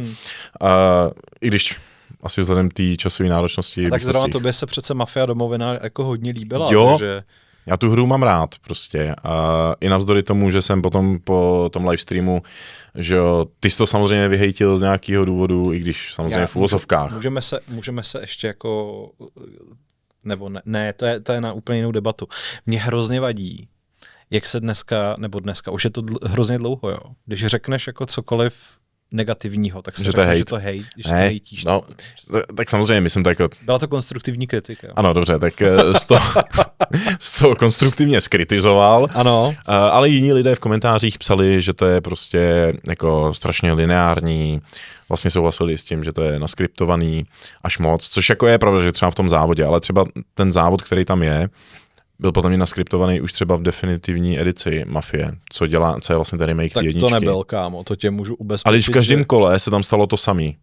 I když asi vzhledem té časové náročnosti. A tak zrovna tobě se přece Mafia Domovina jako hodně líbila. Jo. Takže... Já tu hru mám rád prostě a i navzdory tomu, že jsem potom po tom livestreamu, že jo, ty jsi to samozřejmě vyhejtil z nějakého důvodu, i když samozřejmě v uvozovkách. Můžeme se ještě jako, nebo ne, to je na úplně jinou debatu. Mě hrozně vadí, jak se dneska, už je to hrozně dlouho, jo, když řekneš jako cokoliv z tak si řekne, že to hejtíš. No, tak samozřejmě, myslím to jako... Byla to konstruktivní kritika. Ano, dobře, tak z toho konstruktivně skritizoval, ano. Ale jiní lidé v komentářích psali, že to je prostě jako strašně lineární, vlastně souhlasili s tím, že to je naskriptovaný až moc, což jako je pravda, že třeba v tom závodě, ale třeba ten závod, který tam je, byl potom i naskriptovaný už třeba v definitivní edici Mafie, co je vlastně ten remake tak jedničky. Tak to nebyl, kámo, to tě můžu ubezpečit. Ale v každém kole se tam stalo to samý.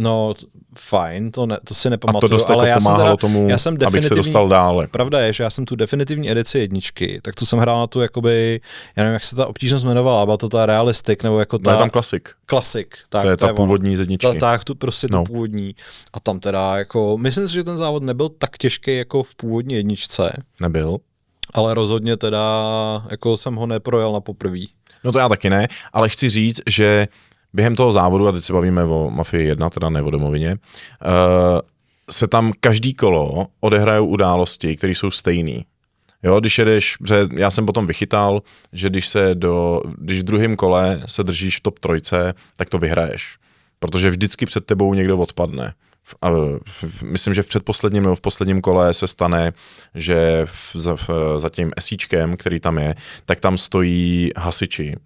No, fajn, to si nepamatuju, a to dost ale jako tomu, abych se dostal dále. Pravda je, že já jsem tu definitivní edici jedničky, tak tu jsem hrál na tu jakoby, já nevím, jak se ta obtížnost jmenovala, byla to ta realistik, nebo jako ta... No je tam klasik. Klasik, tak. To je ta původní z jedničky. Tak, tu prostě to původní. A tam teda jako, myslím si, že ten závod nebyl tak těžký jako v původní jedničce. Nebyl. Ale rozhodně teda, jako jsem ho neprojel na poprví. No to já taky ne, ale chci říct, že během toho závodu, a teď se bavíme o Mafii 1, teda ne o domovině, se tam každý kolo odehrajou události, které jsou stejný. Jo, když jedeš, já jsem potom vychytal, že když v druhém kole se držíš v top 3, tak to vyhraješ. Protože vždycky před tebou někdo odpadne. Myslím, že v předposledním nebo v posledním kole se stane, že za tím esíčkem, který tam je, tak tam stojí hasiči,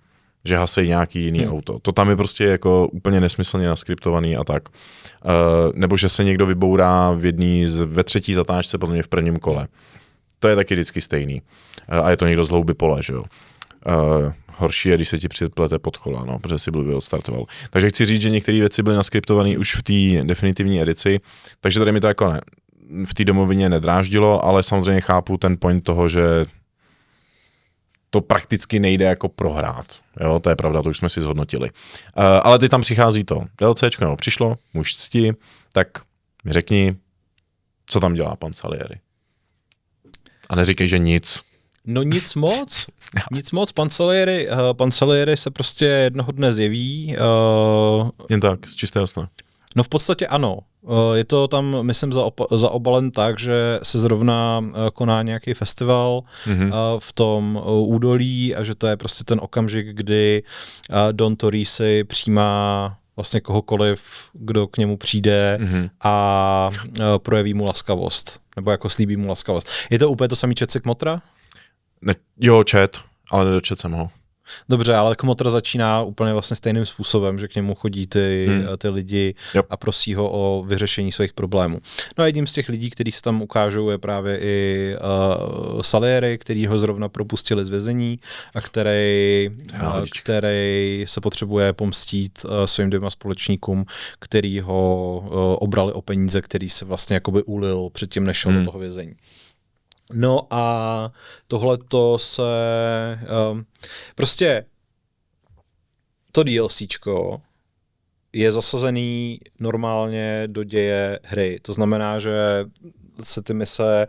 že hasí nějaký jiný auto. To tam je prostě jako úplně nesmyslně naskriptovaný a tak. Nebo že se někdo vybourá ve třetí zatáčce, podle mě v prvním kole. To je taky vždycky stejný. A je to někdo z hlouby pole, že jo. Horší je, když se ti připlete pod kola, no, protože si blbě odstartoval. Takže chci říct, že některé věci byly naskriptované už v té definitivní edici, takže tady mi to jako v té domovině nedráždilo, ale samozřejmě chápu ten point toho, že to prakticky nejde jako prohrát. Jo, to je pravda, to už jsme si zhodnotili. Ale teď tam přichází to DLCčko, nebo přišlo, muž cti, tak mi řekni, co tam dělá pan Salieri. A neříkej, že nic. No nic moc. Pan Salieri se prostě jednoho dne zjeví. Jen tak, z čistého sna. No v podstatě ano. Je to tam, myslím, zaobalen tak, že se zrovna koná nějaký festival v tom údolí a že to je prostě ten okamžik, kdy Don Torisi přijímá vlastně kohokoliv, kdo k němu přijde a projeví mu laskavost. Nebo jako slíbí mu laskavost. Je to úplně to samý čet si Kmotra? Ne, jo, čet, ale nedočet jsem ho. Dobře, ale Kmotra začíná úplně vlastně stejným způsobem, že k němu chodí ty lidi a prosí ho o vyřešení svých problémů. No a jedním z těch lidí, kteří se tam ukážou, je právě i Salieri, který ho zrovna propustili z vězení a který se potřebuje pomstít svým 2 společníkům, který ho obrali o peníze, který se vlastně jakoby ulil předtím, než šel do toho vězení. No a tohleto se prostě to DLCčko je zasazený normálně do děje hry. To znamená, že se ty mise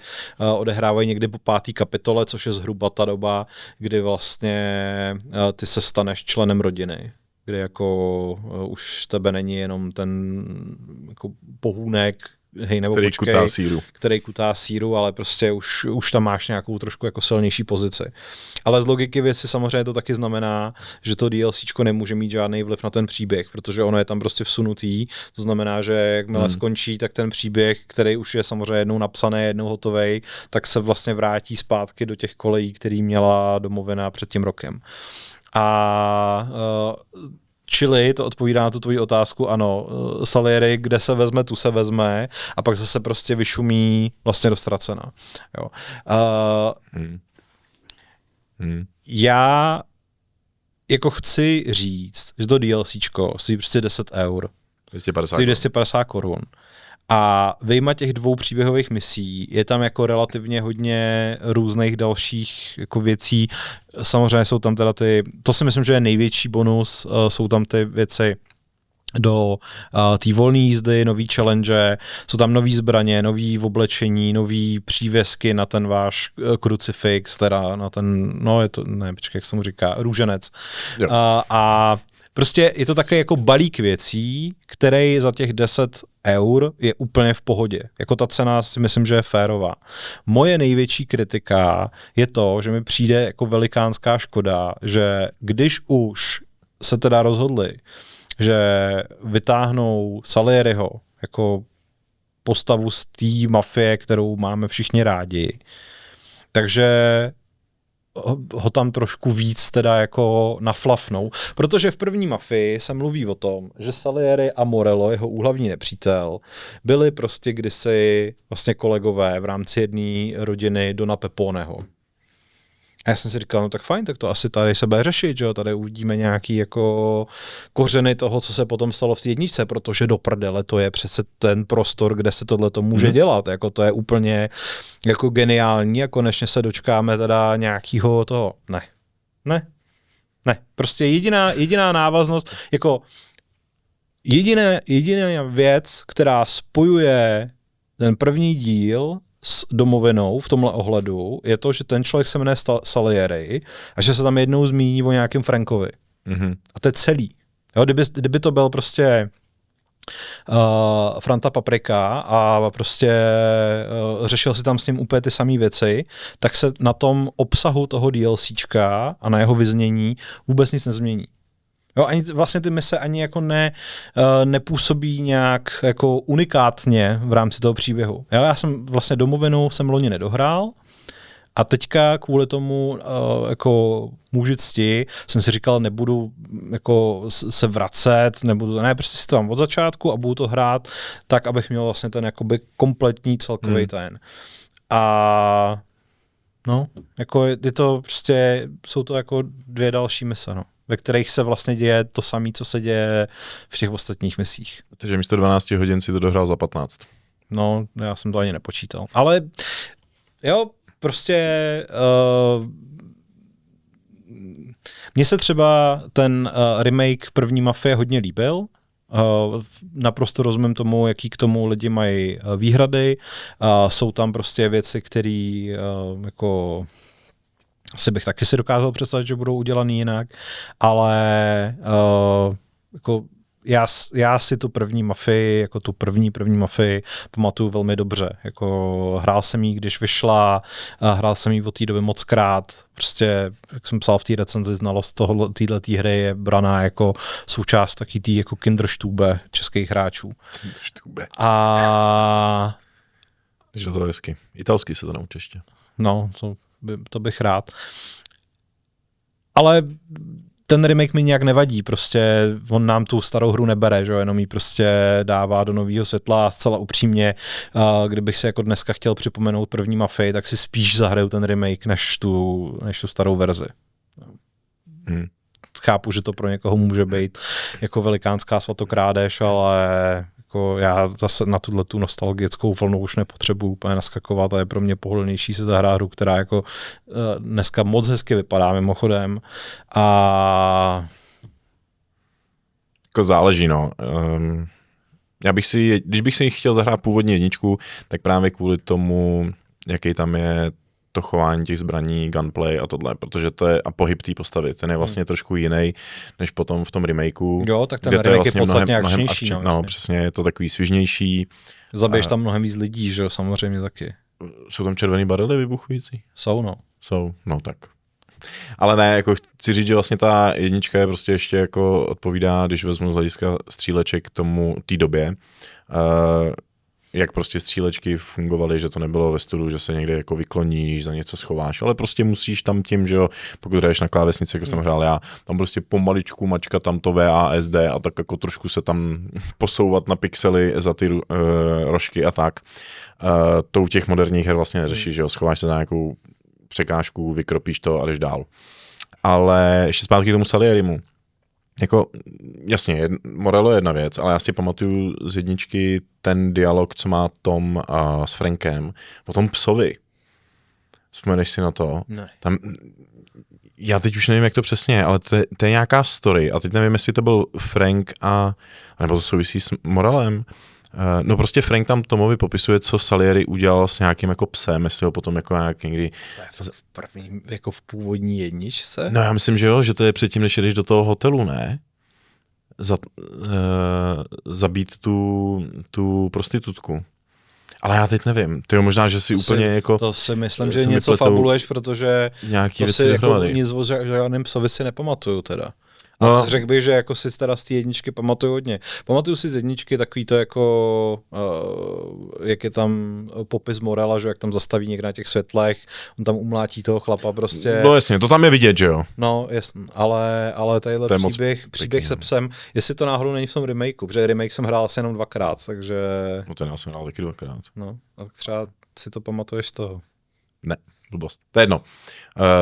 odehrávají někdy po 5. kapitole, což je zhruba ta doba, kdy vlastně ty se staneš členem rodiny. Kdy jako už tebe není jenom ten jako pohůnek, hej, nebo který kutá síru, ale prostě už tam máš nějakou trošku jako silnější pozici. Ale z logiky věci samozřejmě to taky znamená, že to DLCčko nemůže mít žádný vliv na ten příběh, protože ono je tam prostě vsunutý, to znamená, že jakmile skončí, tak ten příběh, který už je samozřejmě jednou napsaný, jednou hotovej, tak se vlastně vrátí zpátky do těch kolejí, který měla domovina před tím rokem. A čili, to odpovídá na tu tvoji otázku, ano, Salieri, kde se vezme, tu se vezme a pak zase prostě vyšumí vlastně do ztracena. Jo. Já jako chci říct, že to DLCčko stojí prostě 10 eur. 250 korun. A vyjma těch 2 příběhových misí je tam jako relativně hodně různých dalších jako věcí. Samozřejmě jsou tam teda to si myslím, že je největší bonus, jsou tam ty věci do té volné jízdy, nový challenge, jsou tam nový zbraně, nový oblečení, nový přívěsky na ten váš krucifix, teda na ten, no je to, ne, počkej, jak se mu říká, růženec. A prostě je to také jako balík věcí, který za těch 10 eur je úplně v pohodě. Jako ta cena si myslím, že je férová. Moje největší kritika je to, že mi přijde jako velikánská škoda, že když už se teda rozhodli, že vytáhnou Salieriho jako postavu z té mafie, kterou máme všichni rádi, takže ho tam trošku víc teda jako naflafnou, protože v první Mafii se mluví o tom, že Salieri a Morello, jeho úhlavní nepřítel, byli prostě kdysi vlastně kolegové v rámci jedné rodiny Dona Peponeho. A já jsem si říkal, no tak fajn, tak to asi tady se bude řešit, že jo, tady uvidíme nějaký jako kořeny toho, co se potom stalo v té jedničce, protože do prdele to je přece ten prostor, kde se tohleto může dělat, jako to je úplně jako geniální a konečně se dočkáme teda nějakýho toho, ne, prostě jediná návaznost, jako jediná věc, která spojuje ten první díl s domovinou v tomhle ohledu, je to, že ten člověk se jmenuje Salieri a že se tam jednou zmíní o nějakém Frankovi. A to je celý. Jo, kdyby to byl prostě Franta Paprika a prostě řešil si tam s ním úplně ty samé věci, tak se na tom obsahu toho DLCčka a na jeho vyznění vůbec nic nezmění. Jo, ani vlastně ty mise ani jako nepůsobí nějak jako unikátně v rámci toho příběhu. Jo, já jsem vlastně Domovinu jsem loni nedohrál a teďka kvůli tomu jako muži cti jsem si říkal, nebudu jako se vracet, prostě si to tam od začátku a budu to hrát tak, abych měl vlastně ten jakoby kompletní celkový ten. A no, jako je to prostě, jsou to jako 2 další mise, no, ve kterých se vlastně děje to samé, co se děje v těch ostatních misích. Takže místo 12 hodin si to dohrál za 15. No, já jsem to ani nepočítal. Ale jo, prostě mně se třeba ten remake první Mafie hodně líbil. Naprosto rozumím tomu, jaký k tomu lidi mají výhrady. Jsou tam prostě věci, které jako asi bych taky si dokázal představit, že budou udělaný jinak, ale jako já si tu první Mafii, jako tu první Mafii pamatuju velmi dobře. Jako hrál jsem jí, když vyšla, hrál jsem jí od té doby mockrát. Prostě, jak jsem psal v té recenzi, znalost této hry je braná jako součást taky té jako Kinderstube českých hráčů. Kinderstube. A že to je hezky. Italsky se to naučí ještě. No, to bych rád. Ale ten remake mi nějak nevadí, prostě on nám tu starou hru nebere, že jo, jenom ji prostě dává do nového světla a zcela upřímně, kdybych si jako dneska chtěl připomenout první Mafii, tak si spíš zahraju ten remake než tu starou verzi. Chápu, že to pro někoho může být jako velikánská svatokrádež, ale jako já zase na tu nostalgickou vlnu už nepotřebuji úplně naskakovat a je pro mě pohodlnější se zahrát hru, která jako dneska moc hezky vypadá mimochodem. A jako záleží, no. Když bych si chtěl zahrát původní jedničku, tak právě kvůli tomu, jaký tam je to chování těch zbraní, gunplay a tohle, protože to je a pohyb té postavy, ten je vlastně trošku jiný, než potom v tom remakeu. Jo, tak ten remake je vlastně podstatně akčnější. No, přesně, je to takový svižnější. Zabiješ tam mnohem víc lidí, že jo, samozřejmě taky. Jsou tam červený barely vybuchující? Jsou, no tak. Ale ne, jako chci říct, že vlastně ta jednička je prostě ještě jako odpovídá, když vezmu z hlediska stříleček tomu té době, jak prostě střílečky fungovaly, že to nebylo ve stylu, že se někde jako vykloníš, za něco schováš, ale prostě musíš tam tím, že jo, pokud hraješ na klávesnici, jako jsem hrál já, tam prostě pomaličku mačka tam to VASD a tak jako trošku se tam posouvat na pixely za ty rožky a tak. To u těch moderních her vlastně neřešíš, že jo, schováš se za nějakou překážku, vykropíš to a jdeš dál. Ale ještě zpátky k tomu Salierimu. Jako, jasně, Morello je jedna věc, ale já si pamatuju z jedničky ten dialog, co má Tom s Frankem, o tom psovi. Vzpomeneš si na to? Ne. Tam, já teď už nevím, jak to přesně je, ale to je nějaká story a teď nevím, jestli to byl Frank nebo to souvisí s Morellem. No prostě Frank tam Tomovi popisuje, co Salieri udělal s nějakým jako psem, jestli ho potom jako nějak někdy... To je v první, jako v původní jedničce? No já myslím, že jo, že to je předtím, než jdeš do toho hotelu, ne? Zabít tu prostitutku. Ale já teď nevím. Tyjo, možná, že si úplně jako... To si myslím, že něco fabuluješ, protože nějaký to si jako nic o žádným psovi si nepamatuju teda. A řekl bych, že jako si teda z té jedničky pamatuju hodně. Pamatuju si z jedničky takový to jako, jak je tam popis Morella, že jak tam zastaví někde na těch světlech, on tam umlátí toho chlapa prostě. No jasně, to tam je vidět, že jo? No jasně, ale tadyhle příběh se psem, jestli to náhodou není v tom remakeu, protože remake jsem hrál asi jenom 2krát, takže... No ten já jsem hrál taky 2krát. No, a třeba si to pamatuješ z toho. Ne, blbost. To je jedno.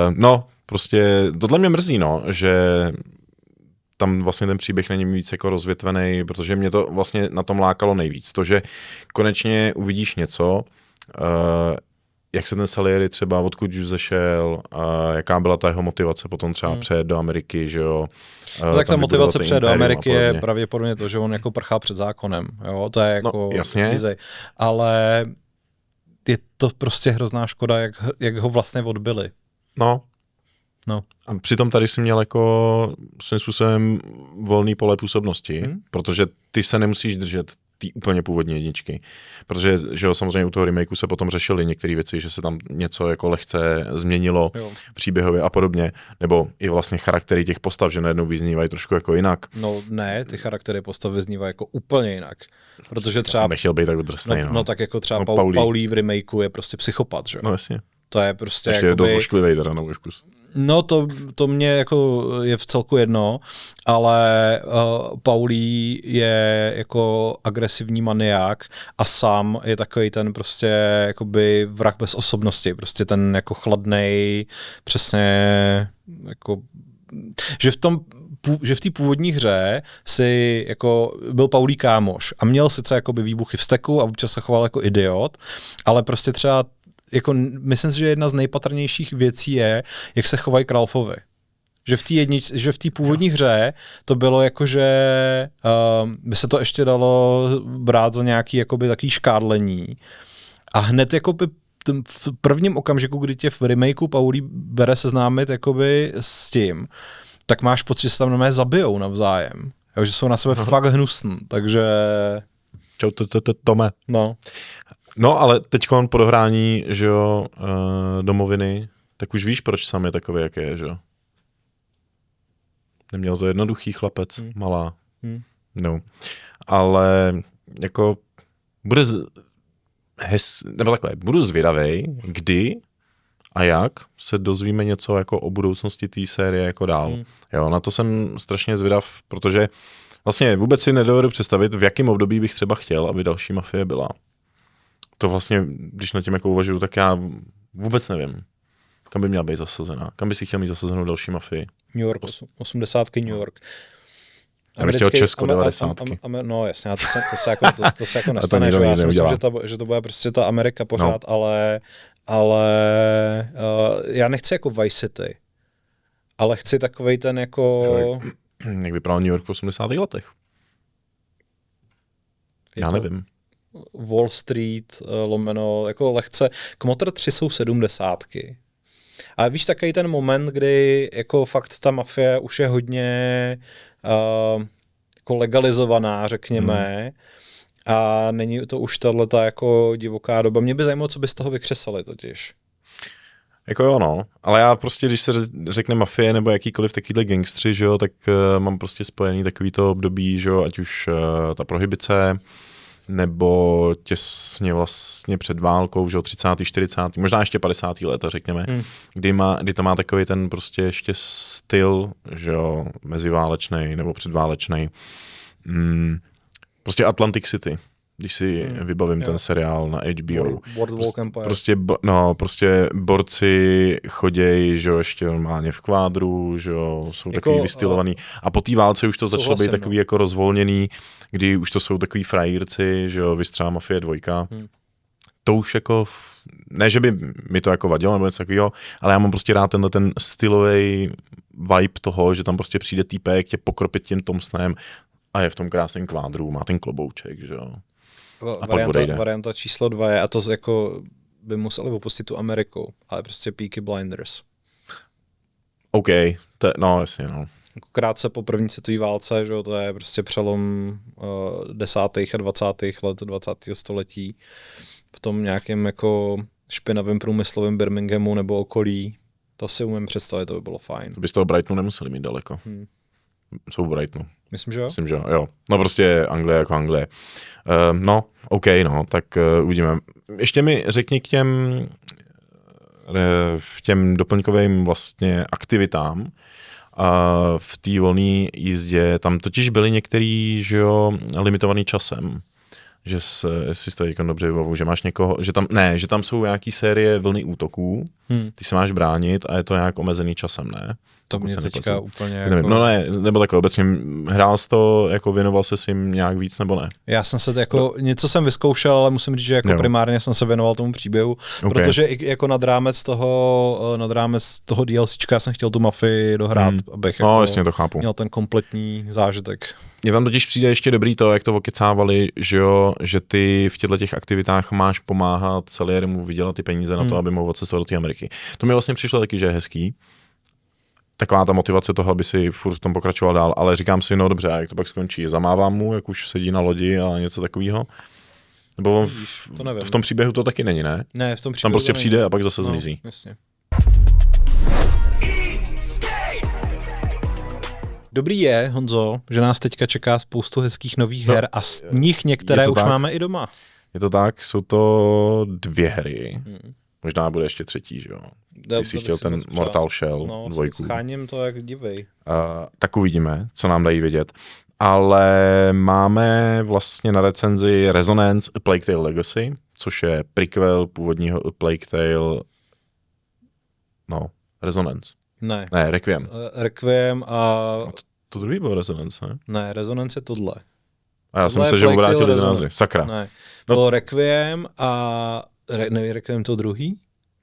No, prostě tohle mě mrzí, no, že tam vlastně ten příběh není víc jako rozvětvený, protože mě to vlastně na tom lákalo nejvíc. To, že konečně uvidíš něco, jak se ten Salieri třeba, odkud už zešel, jaká byla ta jeho motivace potom třeba přejet do Ameriky, že jo. No, tak ta motivace přejet do Ameriky je pravděpodobně to, že on jako prchá před zákonem, jo, to je jako jasně. Ale je to prostě hrozná škoda, jak ho vlastně odbyli. No. No. A přitom tady jsi měl jako svým způsobem volný pole působnosti, protože ty se nemusíš držet ty úplně původní jedničky. Protože že jo, samozřejmě u toho remakeu se potom řešily některé věci, že se tam něco jako lehce změnilo příběhově a podobně, nebo i vlastně charaktery těch postav, že najednou vyznívají trošku jako jinak. No ne, ty charaktery postav vyznívají jako úplně jinak. Protože třeba... nechtěl být tak drsnej, no tak jako třeba Paulí v remakeu je prostě psychopat, že jo? No jasně. To je prostě ještě je dost ošklivej teda na můj vkus. No to mě jako je v celku jedno, ale Paulí je jako agresivní maniák a Sam je takový ten prostě jakoby vrah bez osobnosti, prostě ten jako chladnej, přesně jako, že v té původní hře si jako byl Paulí kámoš a měl sice jakoby výbuchy vzteku a občas se choval jako idiot, ale prostě třeba jako myslím si, že jedna z nejpatrnějších věcí je, jak se chovají k Ralphovi. Že v té původní hře to bylo jako, že by se to ještě dalo brát za nějaký jakoby takový škádlení. A hned jakoby v prvním okamžiku, kdy tě v remakeu Paulí bere seznámit jakoby s tím, tak máš pocit, že se tam normálně zabijou navzájem. Jo, že jsou na sebe fakt hnusný, takže... Čau, Tome. No, ale teďkon po dohrání, že jo, domoviny, tak už víš, proč Sam je takový, jak je, že jo? Neměl to jednoduchý chlapec, malá. No. Ale jako budu zvědavej, kdy a jak se dozvíme něco jako o budoucnosti té série jako dál. Jo, na to jsem strašně zvědav, protože vlastně vůbec si nedovedu představit, v jakém období bych třeba chtěl, aby další Mafie byla. To vlastně, když nad tím jako uvažuju, tak já vůbec nevím, kam by měla být zasazená. Kam by si chtěl mít zasazenou další Mafii? New York, 80. New York. Já bych chtěl Česko 90. No jasně, to se jako nestane, že já si myslím, že to bude prostě ta Amerika pořád, ale já nechci jako Vice City, ale chci takovej ten jako... Jak vypadal New York v 80. letech? Já nevím. Wall Street, lomeno, jako lehce, Kmotr 3 jsou 70. Ale víš, takový ten moment, kdy jako fakt ta mafie už je hodně jako legalizovaná, řekněme, a není to už tato jako divoká doba. Mě by zajímalo, co by z toho vykřesali totiž. Jako jo, no. Ale já prostě, když se řekne mafie nebo jakýkoliv takovýhle gangstři, že jo, tak mám prostě spojený takovýto období, že jo, ať už ta prohibice, nebo těsně vlastně před válkou, že jo, 30., 40., možná ještě 50. léta, řekněme, kdy to má takový ten prostě ještě styl, že jo, meziválečnej nebo předválečnej. Prostě Atlantic City, když si vybavím ten seriál na HBO. Prostě borci chodějí, že jo, ještě normálně v kvádru, že jo, jsou jako, takový vystylovaný. A po té válce už to začalo být takový jako rozvolněný, kdy už to jsou takový frajírci, že jo, vystřelá Mafie 2. To už jako, ne, že by mi to jako vadilo nebo něco takového, ale já mám prostě rád ten stylový vibe toho, že tam prostě přijde týpek, tě pokropit tím Thompsonem a je v tom krásném kvádru, má ten klobouček, že jo. Varianta číslo 2 je, a to jako by museli opustit tu Ameriku, ale prostě Peaky Blinders. OK, no jasně, no. Krátce po první světové válce, že jo, to je prostě přelom 10. a 20. let 20. století v tom nějakém jako špinavém průmyslovém Birminghamu nebo okolí. To si umím představit, to by bylo fajn. To by z toho Brightonu nemuseli mít daleko. Jsou v Brightonu. Myslím, že jo? Myslím, že jo. No prostě Anglie jako Anglie. No, OK, no, tak uvidíme. Ještě mi řekni k těm doplňkovým vlastně aktivitám v té volné jízdě. Tam totiž byly některý, že jo, limitovaný časem. Že si to jako dobře vybavu, že máš někoho, že tam jsou nějaký série vlny útoků, ty se máš bránit a je to nějak omezený časem, ne? To mě teďka úplně jako... No ne, nebo takhle obecně, hrál jsi to, jako věnoval jsi si jim nějak víc, nebo ne? Já jsem se jako, něco jsem vyzkoušel, ale musím říct, že jako primárně jsem se věnoval tomu příběhu, protože i jako nad rámec toho DLCčka jsem chtěl tu Mafii dohrát, abych jako jasně, to chápu. Měl ten kompletní zážitek. Mně tam totiž přijde ještě dobrý to, jak to okecávali, že jo, že ty v těchto aktivitách máš pomáhat Salieremu vydělat ty peníze na to, aby mohl odcestovat do té Ameriky. To mi vlastně přišlo taky, že je hezký. taková ta motivace toho, aby si furt v tom pokračoval dál, ale říkám si, no dobře, jak to pak skončí, zamávám mu, jak už sedí na lodi a něco takového. Nebo v tom příběhu to taky není, ne? Ne, v tom příběhu tam prostě přijde a pak zase zmizí. Jasně. Dobrý je, Honzo, že nás teďka čeká spoustu hezkých nových her a z nich některé už máme i doma. Je to tak, jsou to 2 hry. Možná bude ještě 3, že jo? Ty jsi chtěl ten Mortal Shell 2. Scháním to jak divej. Tak uvidíme, co nám dají vědět. Ale máme vlastně na recenzi Resonance A Plague Tale Legacy, což je prequel původního A Plague Tale... Resonance. Ne, Requiem. Requiem a... To druhý byl Resonance, ne? Ne, Resonance je tohle. A já jsem myslel, že obrátili názvy. Sakra. Ne. Bylo Requiem a... Neví Requiem to druhý?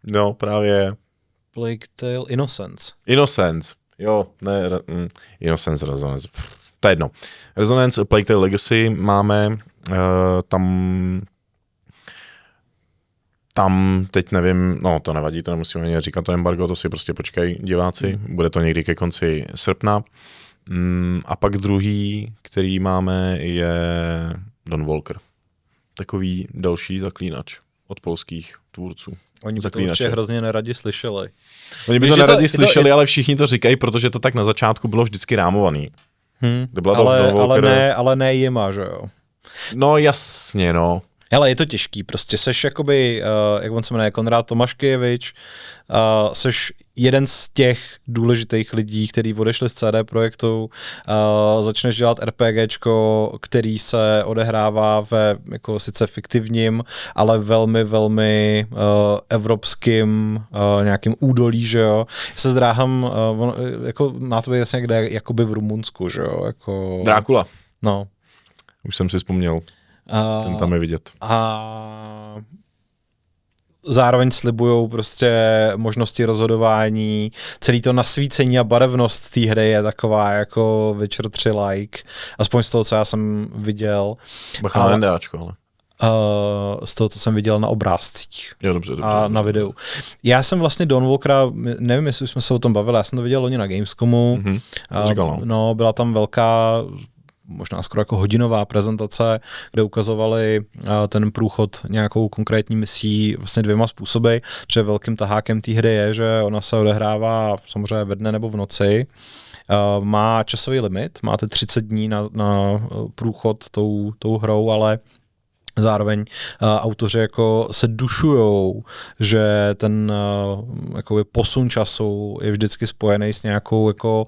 No, právě. Plague Tale Innocence. Innocence. Jo, ne, Innocence, Resonance. To je jedno. Resonance A Plague Tale Legacy máme tam teď nevím, to nevadí, to nemusíme ani říkat, to embargo, to si prostě počkají diváci, bude to někdy ke konci srpna. A pak druhý, který máme, je Dawn Walker. Takový další zaklínač od polských tvůrců. Oni by to určitě hrozně neradi slyšeli. Oni by to neradi slyšeli, ale všichni to říkají, protože to tak na začátku bylo vždycky rámovaný. Ale ne jima, že jo? No jasně, no. Hele, je to těžký, prostě seš jakoby, jak on se jmenuje, Konrád Tomaškevič, seš jeden z těch důležitých lidí, který odešli z CD Projektu, začneš dělat RPGčko, který se odehrává ve jako sice fiktivním, ale velmi, velmi evropským nějakým údolí, že jo. Já se zdráhám, jako má to být jasně někde jakoby v Rumunsku, že jo. Jako... Drákula. No. Už jsem si vzpomněl. Ten tam je vidět. A zároveň slibujou prostě možnosti rozhodování. Celý to nasvícení a barevnost té hry je taková jako Witcher 3 like. Aspoň z toho, co já jsem viděl. Bacha na NDAčko, ale. Z toho, co jsem viděl na obrázcích. Jo, dobře. A na videu. Já jsem vlastně Dawn Walkera, nevím, jestli jsme se o tom bavili, já jsem to viděl loni na Gamescomu. No, byla tam velká, možná skoro jako hodinová prezentace, kde ukazovali ten průchod nějakou konkrétní misí vlastně 2 způsoby, protože velkým tahákem té hry je, že ona se odehrává samozřejmě ve dne nebo v noci. Má časový limit, máte 30 dní na průchod tou hrou, ale zároveň autoři jako se dušujou, že ten jakoby posun času je vždycky spojený s nějakou jako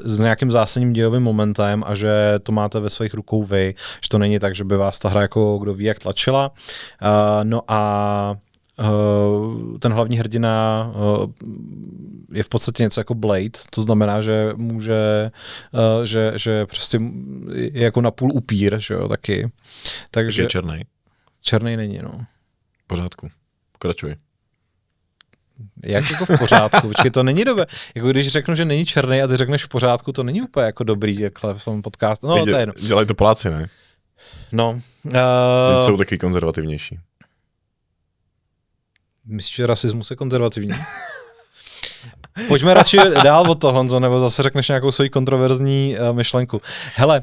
s nějakým zásadním dějovým momentem a že to máte ve svých rukou vy, že to není tak, že by vás ta hra jako kdo ví jak tlačila. No a ten hlavní hrdina je v podstatě něco jako Blade, to znamená, že může, že prostě je jako napůl upír, že jo, taky. Takže je černej. Černej není, no. V pořádku. Pokračuj. Jak jako v pořádku? Počkej, to není dobré. Jako když řeknu, že není černej a ty řekneš v pořádku, to není úplně jako dobrý, jakhle v tom podcastu. No, to je jedno. Dělají to Poláci, ne? No. Jsou taky konzervativnější. Myslíš, že rasismus je konzervativní? Pojďme radši dál od toho, Honzo, nebo zase řekneš nějakou svoji kontroverzní myšlenku. Hele,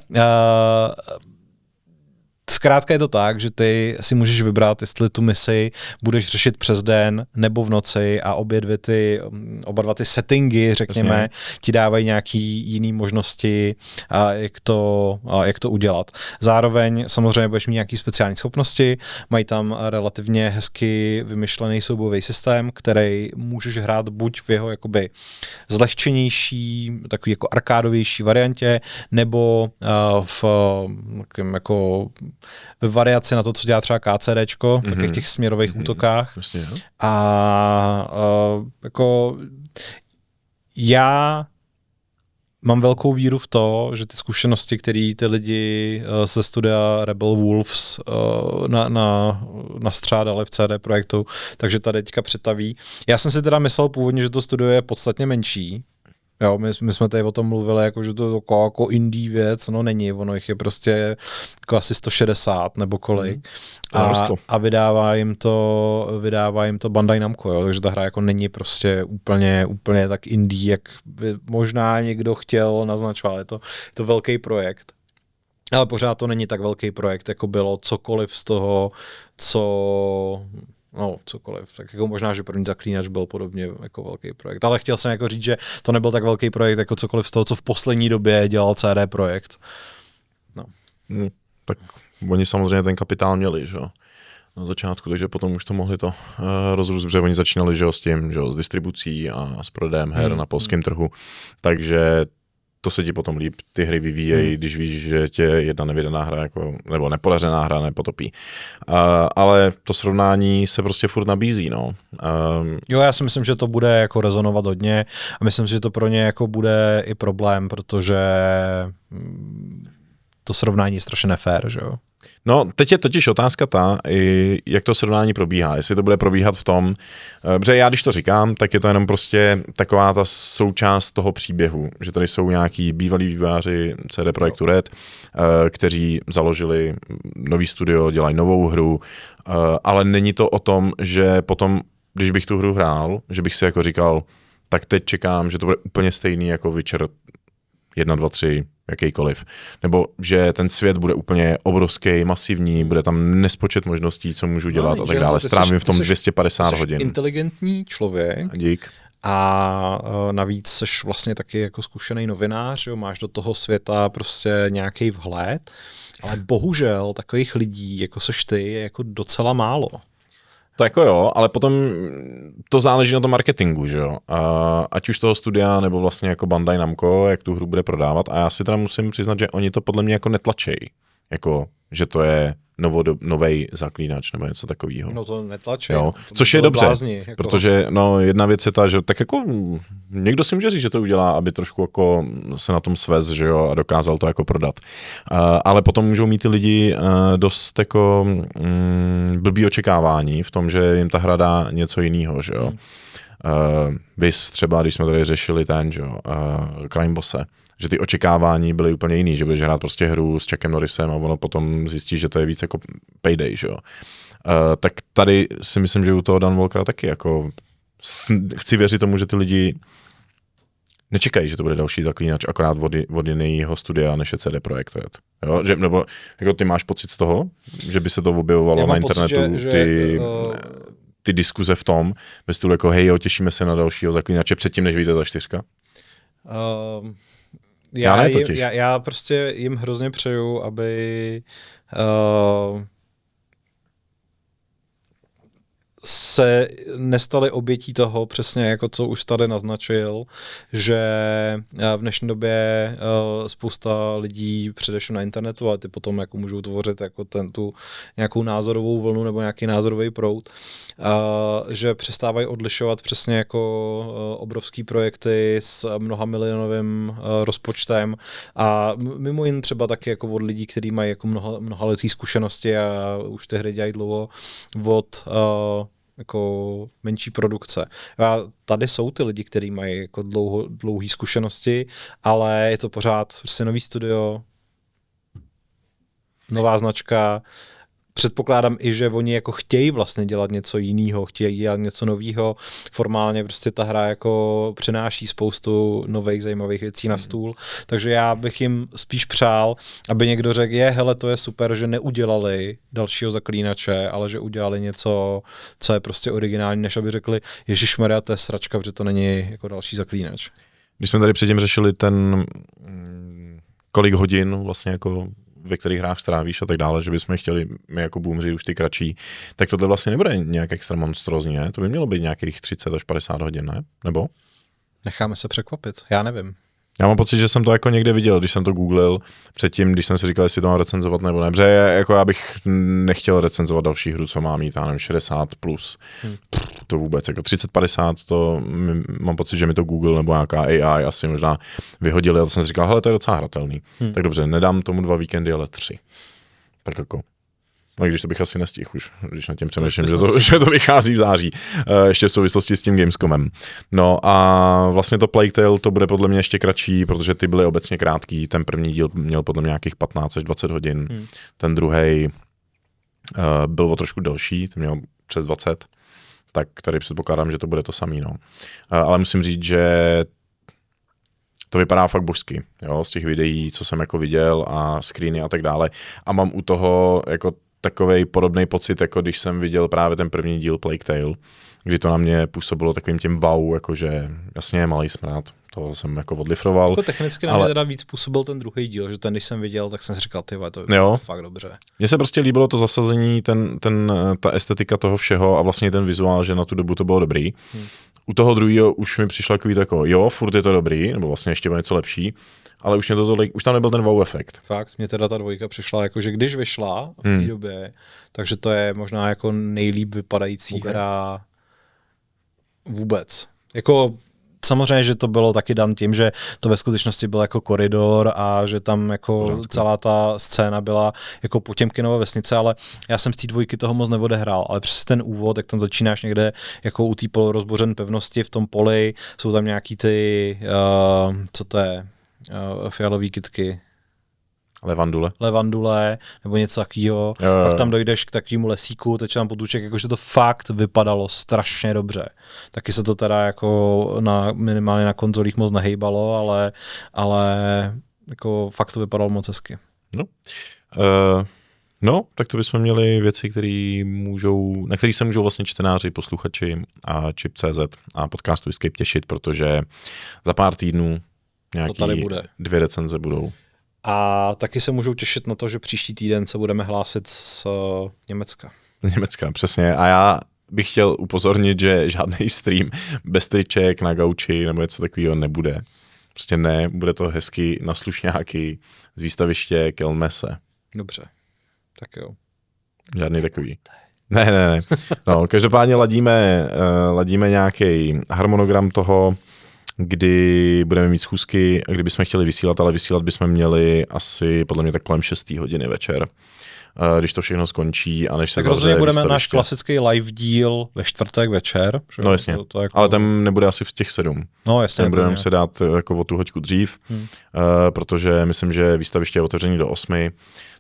zkrátka je to tak, že ty si můžeš vybrat, jestli tu misi budeš řešit přes den nebo v noci a oba dva ty settingy, řekněme, ti dávají nějaký jiný možnosti, jak to udělat. Zároveň samozřejmě budeš mít nějaký speciální schopnosti, mají tam relativně hezky vymyšlený soubojový systém, který můžeš hrát buď v jeho jakoby zlehčenější, takový jako arkádovější variantě, nebo v jako ve variaci na to, co dělá třeba KCDčko v takových těch směrových útokách. Jasně, a jako já mám velkou víru v to, že ty zkušenosti, které ty lidi ze studia Rebel Wolves nastřádali v CD Projektu, takže ta teďka přetaví. Já jsem si teda myslel původně, že to studio je podstatně menší, Jo, my jsme tady o tom mluvili, jako, že to je jako indie věc, no není, ono jich je prostě jako asi 160 nebo kolik. A vydává jim to Bandai Namco, jo, takže ta hra jako není prostě úplně tak indie, jak by možná někdo chtěl naznačovat. Je to velký projekt. Ale pořád to není tak velký projekt, jako bylo cokoliv z toho, cokoliv. Tak jako možná, že první Zaklínač byl podobně jako velký projekt. Ale chtěl jsem jako říct, že to nebyl tak velký projekt, jako cokoliv z toho, co v poslední době dělal CD Projekt. No. Tak oni samozřejmě ten kapitál měli, že jo, na začátku, takže potom už to mohli to rozrůst, protože oni začínali, že jo, s tím, že jo, s distribucí a s prodejem her na polském trhu. Takže to se ti potom líp ty hry vyvíjejí, když víš, že tě jedna nevydaná hra jako, nebo nepodařená hra nepotopí. Ale to srovnání se prostě furt nabízí, no. Jo, já si myslím, že to bude jako rezonovat hodně a myslím, že to pro ně jako bude i problém, protože to srovnání je strašně nefér, že jo. No, teď je totiž otázka jak to srovnání probíhá. Jestli to bude probíhat v tom, protože já když to říkám, tak je to jenom prostě taková ta součást toho příběhu, že tady jsou nějaký bývalí vývojáři CD Projektu Red, kteří založili nový studio, dělají novou hru, ale není to o tom, že potom, když bych tu hru hrál, že bych si jako říkal, tak teď čekám, že to bude úplně stejný jako Witcher 1, 2, 3, jakýkoliv. Nebo že ten svět bude úplně obrovský, masivní, bude tam nespočet možností, co můžu dělat a tak dále. Strávím v tom 250 hodin. Inteligentní člověk. Dík. A navíc seš vlastně taky jako zkušený novinář, jo, máš do toho světa prostě nějaký vhled, ale bohužel takových lidí, jako seš ty, je jako docela málo. To jako jo, ale potom to záleží na tom marketingu, že jo. Ať už toho studia, nebo vlastně jako Bandai Namco, jak tu hru bude prodávat. A já si teda musím přiznat, že oni to podle mě jako netlačejí. Jako, že to je novej Zaklínač nebo něco takového. No to netlačí. Což je dobře, jako protože jedna věc je ta, že tak jako někdo si může říct, že to udělá, aby trošku jako se na tom svez, že jo, a dokázal to jako prodat. Ale potom můžou mít ty lidi dost jako blbý očekávání v tom, že jim ta hra dá něco jiného, že jo. Vys třeba, když jsme tady řešili ten, že jo, Crime Bosse, že ty očekávání byly úplně jiný, že budeš hrát prostě hru s Chuckem Norrisem a ono potom zjistí, že to je víc jako Payday, že jo. Tak tady si myslím, že u toho Dan Walkera taky jako chci věřit tomu, že ty lidi nečekají, že to bude další Zaklínač, akorát od jiného studia, než je CD Projekt Red. Jo? Nebo jako ty máš pocit z toho, že by se to objevovalo na internetu, pocit, ty diskuze v tom, bez toho jako hej, těšíme se na dalšího Zaklínače předtím, než vyjde ta 4? Já prostě jim hrozně přeju, aby se nestali obětí toho, přesně jako co už tady naznačil, že v dnešní době spousta lidí, především na internetu, ale ty potom jako můžou tvořit jako tu nějakou názorovou vlnu nebo nějaký názorový proud, že přestávají odlišovat přesně jako obrovský projekty s mnoha milionovým rozpočtem a mimo jiné třeba taky jako od lidí, kteří mají jako mnoha letý zkušenosti a už ty hry dělají dlouho od jako menší produkce. A tady jsou ty lidi, kteří mají jako dlouhé zkušenosti, ale je to pořád prostě nový studio, nová značka. Předpokládám i, že oni jako chtějí vlastně dělat něco jiného, chtějí dělat něco nového. Formálně prostě ta hra jako přináší spoustu nových zajímavých věcí na stůl, takže já bych jim spíš přál, aby někdo řekl, hele, to je super, že neudělali dalšího Zaklínače, ale že udělali něco, co je prostě originální, než aby řekli, ježišmarja, to je sračka, protože to není jako další Zaklínač. Když jsme tady předtím řešili ten, kolik hodin vlastně jako ve kterých hrách strávíš a tak dále, že bychom chtěli my jako boomři už ty kratší, tak tohle vlastně nebude nějak extra monstrózní, ne? To by mělo být nějakých 30 až 50 hodin, ne? Nebo? Necháme se překvapit, já nevím. Já mám pocit, že jsem to jako někde viděl, když jsem to googlil předtím, když jsem si říkal, jestli to mám recenzovat nebo ne. Protože jako já bych nechtěl recenzovat další hru, co má mít, já nevím, 60 plus. To vůbec, jako 30-50, to mám pocit, že mi to Google nebo nějaká AI asi možná vyhodili a to jsem si říkal, hele, to je docela hratelný. Tak dobře, nedám tomu 2 víkendy, ale 3. Tak jako. No, když to bych asi nestihl už, když nad tím přemýšlím, že to vychází v září, ještě v souvislosti s tím Gamescomem. No a vlastně to Plague Tale to bude podle mě ještě kratší, protože ty byly obecně krátký. Ten první díl měl podle mě nějakých 15 až 20 hodin, ten druhý byl o trošku delší, ten měl přes 20, tak tady předpokládám, že to bude to samý. No. Ale musím říct, že to vypadá fakt božsky, jo, z těch videí, co jsem jako viděl a screeny a tak dále. A mám u toho jako takovej podobný pocit, jako když jsem viděl právě ten první díl Plague Tale, kdy to na mě působilo takovým tím wow, jakože jasně malý smrad, to jsem jako odlifroval. Jako technicky na mě teda víc působil ten druhý díl, že ten, když jsem viděl, tak jsem si říkal, tyhle, to je fakt dobře. Mně se prostě líbilo to zasazení, ta estetika toho všeho a vlastně ten vizuál, že na tu dobu to bylo dobrý. U toho druhého už mi přišlo takový tako, jo, furt je to dobrý, nebo vlastně ještě něco lepší, ale už tam nebyl ten wow efekt. Fakt, mě teda ta dvojka přišla, jako, že když vyšla v té době, takže to je možná jako nejlíp vypadající hra vůbec. Jako samozřejmě, že to bylo taky dan tím, že to ve skutečnosti byl jako koridor a že tam jako celá ta scéna byla jako Potěmkinova vesnice, ale já jsem z té dvojky toho moc neodehrál, ale přes ten úvod, jak tam začínáš někde jako u té polorozbořen pevnosti v tom poli, jsou tam nějaký ty, co to je, fialový kytky. Levandule, nebo něco takového. Pak tam dojdeš k takovému lesíku, teď tam potůček, jakože to fakt vypadalo strašně dobře. Taky se to teda jako minimálně na konzolích moc nehejbalo, ale jako fakt to vypadalo moc hezky. No, tak to bychom měli věci, na které se můžou vlastně čtenáři, posluchači a Chip.cz a podcastu Escape těšit, protože za pár týdnů nějaký 2 recenze budou. A taky se můžou těšit na to, že příští týden se budeme hlásit z Německa. Německa, přesně. A já bych chtěl upozornit, že žádný stream bez triček na gauči nebo něco takového nebude. Prostě ne, bude to hezky na slušňáky z výstaviště Kelmese. Dobře, tak jo. Žádný takový. Ne. No, každopádně ladíme nějaký harmonogram toho, kdy budeme mít schůzky, kdybychom chtěli vysílat, ale vysílat bychom měli asi podle mě tak kolem 6 hodiny večer, když to všechno skončí a než se tak rozhodně budeme náš klasický live díl ve čtvrtek večer. No jasně, to jako... ale tam nebude asi v těch 7. No jasně. Tam budeme se dát jako o tu hoďku dřív, protože myslím, že výstaviště je otevřený do 8,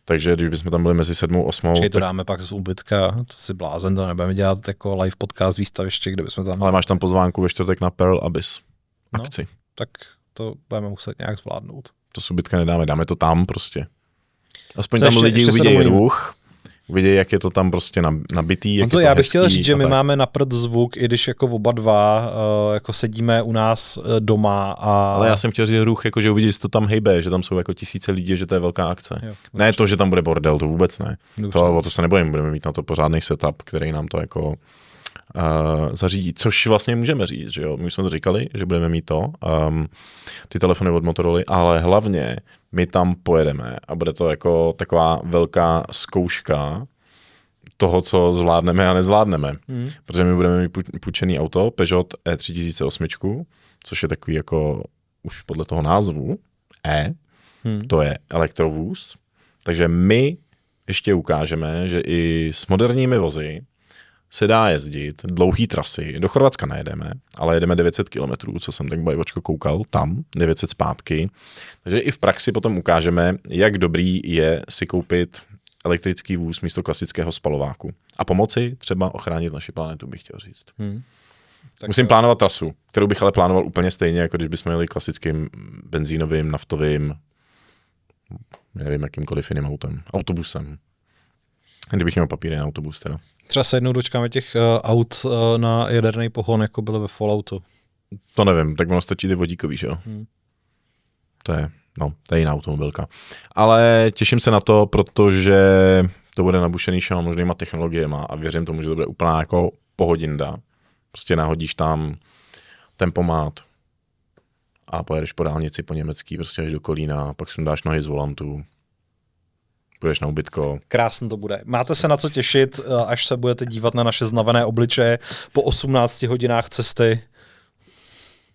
takže když bychom tam byli mezi 7 a 8. Čili to dáme pak z úbytka, to si blázen, to nebudeme dělat jako live podcast výstaviště, kde bychom tam... Ale máš tam pozvánku ve čtvrtek na Pearl Abyss akci. No, tak to budeme muset nějak zvládnout. To z úbytka nedáme, dáme to tam prostě. Aspoň tam lidi uvidějí ruch, uvidějí, jak je to tam prostě nabitý, jak je to já bych chtěl říct, že my máme na prd zvuk, i když jako oba dva jako sedíme u nás doma. Ale já jsem chtěl říct ruch, jako že uvidí, že to tam hejbe, že tam jsou jako tisíce lidí, že to je velká akce. Jo, ne to, že tam bude bordel, to vůbec ne. To se nebojím, budeme mít na to pořádný setup, který nám to jako zařídí, což vlastně můžeme říct, že jo, my jsme to říkali, že budeme mít ty telefony od Motorola, ale hlavně my tam pojedeme a bude to jako taková velká zkouška toho, co zvládneme a nezvládneme, protože my budeme mít půjčený auto Peugeot E3008, což je takový jako už podle toho názvu to je elektrovůz, takže my ještě ukážeme, že i s moderními vozy se dá jezdit dlouhý trasy. Do Chorvatska nejedeme, ale jedeme 900 km, co jsem tak bajvočko koukal, tam 900 zpátky. Takže i v praxi potom ukážeme, jak dobrý je si koupit elektrický vůz místo klasického spalováku. A pomoci třeba ochránit naši planetu, bych chtěl říct. Musím plánovat trasu, kterou bych ale plánoval úplně stejně, jako když bychom jeli klasickým benzínovým, naftovým, nevím, jakýmkoliv jiným autem. Autobusem. Kdybych měl papíry na autobus teda. Třeba se jednou dočkáme těch aut na jaderný pohon, jako bylo ve Falloutu. To nevím, tak ono stačí ty vodíkový, že jo? To je jiná automobilka. Ale těším se na to, protože to bude nabušený všema možnýma technologiemi a věřím tomu, že to bude úplná jako pohodinda. Prostě nahodíš tam tempomat a pojedeš po dálnici po německý, prostě až do Kolína, pak sundáš nohy z volantu. Půjdeš na ubytko. Krásně to bude. Máte se na co těšit, až se budete dívat na naše znavené obličeje po 18 hodinách cesty?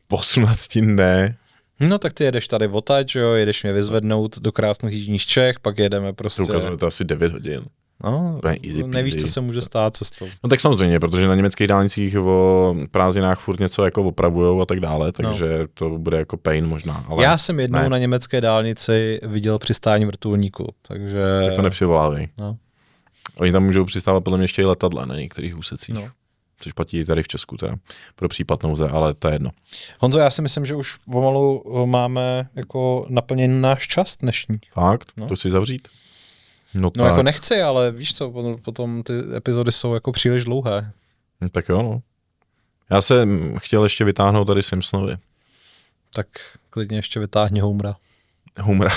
Po 18 ne. No tak ty jedeš tady odtaď, jo, jedeš mě vyzvednout do krásných jižních Čech, pak jedeme prostě... To ukazuje to asi 9 hodin. No, nevíš, co se může stát cestou. No tak samozřejmě, protože na německých dálnicích o prázdninách furt něco jako opravujou a tak dále, takže to bude jako pain možná. Ale já jsem jednou na německé dálnici viděl přistání vrtulníku, takže... Tak to nepřivolávej. No. Oni tam můžou přistávat podle mě ještě i letadla na některých úsecích. No. Což platí tady v Česku teda, pro případ nouze, ale to je jedno. Honzo, já si myslím, že už pomalu máme jako naplněný náš čas dnešní. Fakt? No. To si zavřít? No jako nechci, ale víš co, potom ty epizody jsou jako příliš dlouhé. No, tak jo, no. Já jsem chtěl ještě vytáhnout tady Simpsonovi. Tak klidně ještě vytáhni Homera. Homera.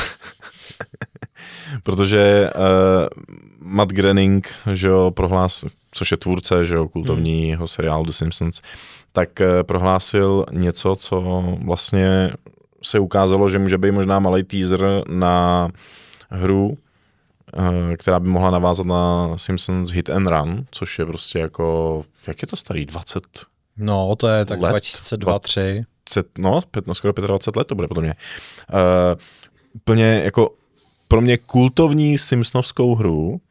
Protože Matt Groening, že jo, což je tvůrce, že jo, kultovního seriálu The Simpsons, tak prohlásil něco, co vlastně se ukázalo, že může být možná malý teaser na hru, která by mohla navázat na Simpsons Hit and Run, což je prostě jako, jak je to starý, 20 No, to je tak 2002-2003. No, skoro 25 let to bude podle mě. Úplně jako pro mě kultovní Simpsonovskou hru,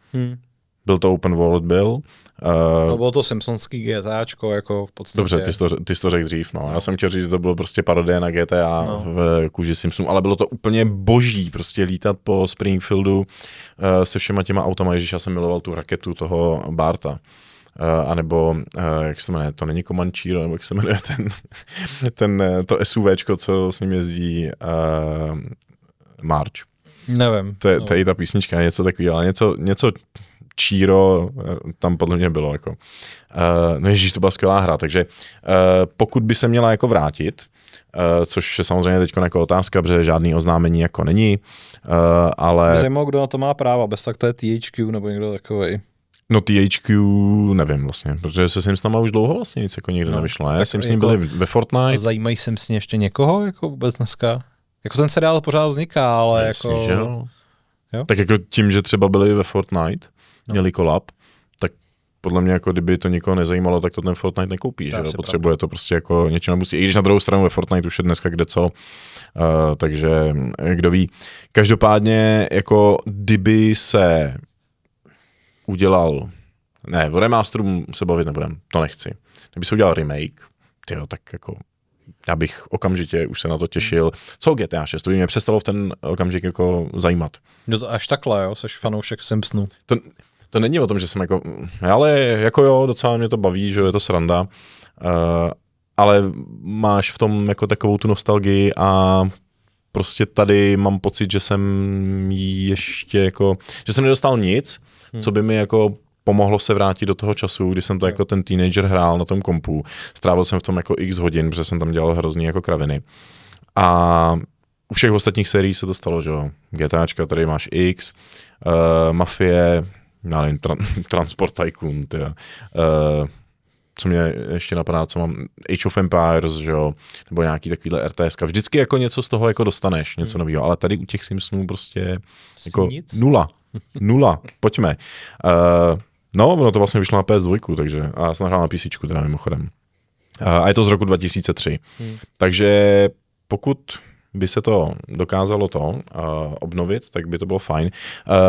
byl to open world, no bylo to Simpsonský GTAčko, jako v podstatě. Dobře, ty jsi to řekl dřív, no. Já jsem chtěl říct, že to bylo prostě parodie na GTA v kůži Simpsonů, ale bylo to úplně boží, prostě lítat po Springfieldu se všema těma autama. Ježíš, já jsem miloval tu raketu toho Barta. A nebo, jak se jmenuje, to není Comanche, nebo jak se jmenuje to SUVčko, co s ním jezdí Marge. Nevím. To je i ta písnička, něco takového, ale něco Číro tam podle mě bylo jako. No ježíš, to byla skvělá hra, takže pokud by se měla jako vrátit, což je samozřejmě teď jako otázka, protože žádný oznámení jako není, ale... Mě zajímalo, kdo na to má práva, bez tak to je THQ nebo někdo takovej. No THQ nevím vlastně, protože se Simpsonama už dlouho vlastně nic jako nikdy nevyšlo, ne? Simpsoni byli ve Fortnite. Zajímají Simpsoni ještě někoho jako vůbec dneska? Jako ten seriál pořád vzniká, ale jasně, jako... Že jo? Tak jako tím, že třeba byli ve Fortnite, měli kolab, tak podle mě jako kdyby to nikoho nezajímalo, tak to ten Fortnite nekoupí, že jo? Potřebuje to prostě jako něčeho napustit. I když na druhou stranu ve Fortnite už je dneska kde co, takže kdo ví. Každopádně jako kdyby se udělal, ne, o remasteru se bavit nebudem, to nechci. Kdyby se udělal remake, tyjo, tak jako já bych okamžitě už se na to těšil. Co GTA 6? To by mě přestalo v ten okamžik jako zajímat. No to až takhle, jo? Seš fanoušek Simpsonů. To není o tom, že jsem jako, ale jako jo, docela mě to baví, že je to sranda, ale máš v tom jako takovou tu nostalgii a prostě tady mám pocit, že jsem ještě jako, že jsem nedostal nic, co by mi jako pomohlo se vrátit do toho času, kdy jsem to jako ten teenager hrál na tom kompu. Strávil jsem v tom jako x hodin, protože jsem tam dělal hrozný jako kraviny. A u všech ostatních sérií se to stalo, že jo. GTAčka, tady máš X, Mafie, já nevím, Transport Tycoon, co mě ještě napadá, co mám, Age of Empires, že jo, nebo nějaký takovýhle RTS. Vždycky jako něco z toho jako dostaneš, něco nového, ale tady u těch Simpsonů prostě jako nula, pojďme. No, ono to vlastně vyšlo na PS2, takže, a já jsem hrál na PC, teda mimochodem. A je to z roku 2003. Takže pokud by se to dokázalo obnovit, tak by to bylo fajn.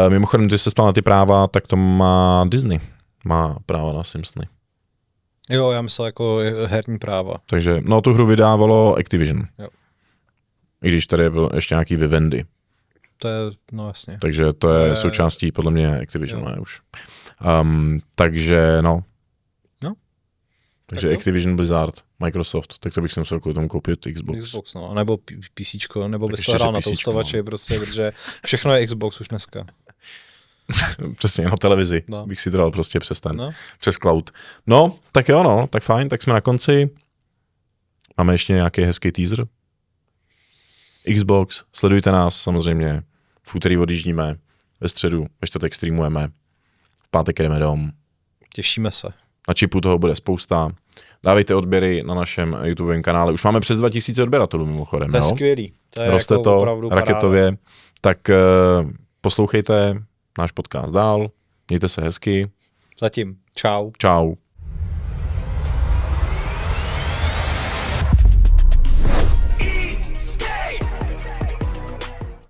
Mimochodem, když se spal na ty práva, tak to má Disney. Má práva na Simpsony. Jo, já myslel jako herní práva. Takže, no tu hru vydávalo Activision. Jo. I když tady byl ještě nějaký Vivendi. To je, no jasně. Takže to je součástí podle mě Activision, ne už. Takže no. Takže tak Activision, Blizzard, Microsoft, tak to bych si musel kvůli tomu koupit Xbox. Xbox, no, nebo PCčko, nebo bys to hrál na toustovači, no. Prostě, protože všechno je Xbox už dneska. Přesně, na televizi bych si to dal prostě přes cloud. No, tak jo, no, tak fajn, tak jsme na konci. Máme ještě nějaký hezký teaser. Xbox, sledujte nás samozřejmě. V úterý odjíždíme, ve středu, ve čtvrtek streamujeme, v pátek jdeme dom. Těšíme se. Na čipu toho bude spousta. Dávejte odběry na našem YouTube kanále. Už máme přes 2000 odběratelů mimochodem. To je skvělý. To je roste jako to opravdu raketově. Paráda. Tak poslouchejte náš podcast dál. Mějte se hezky. Zatím. Čau. Čau.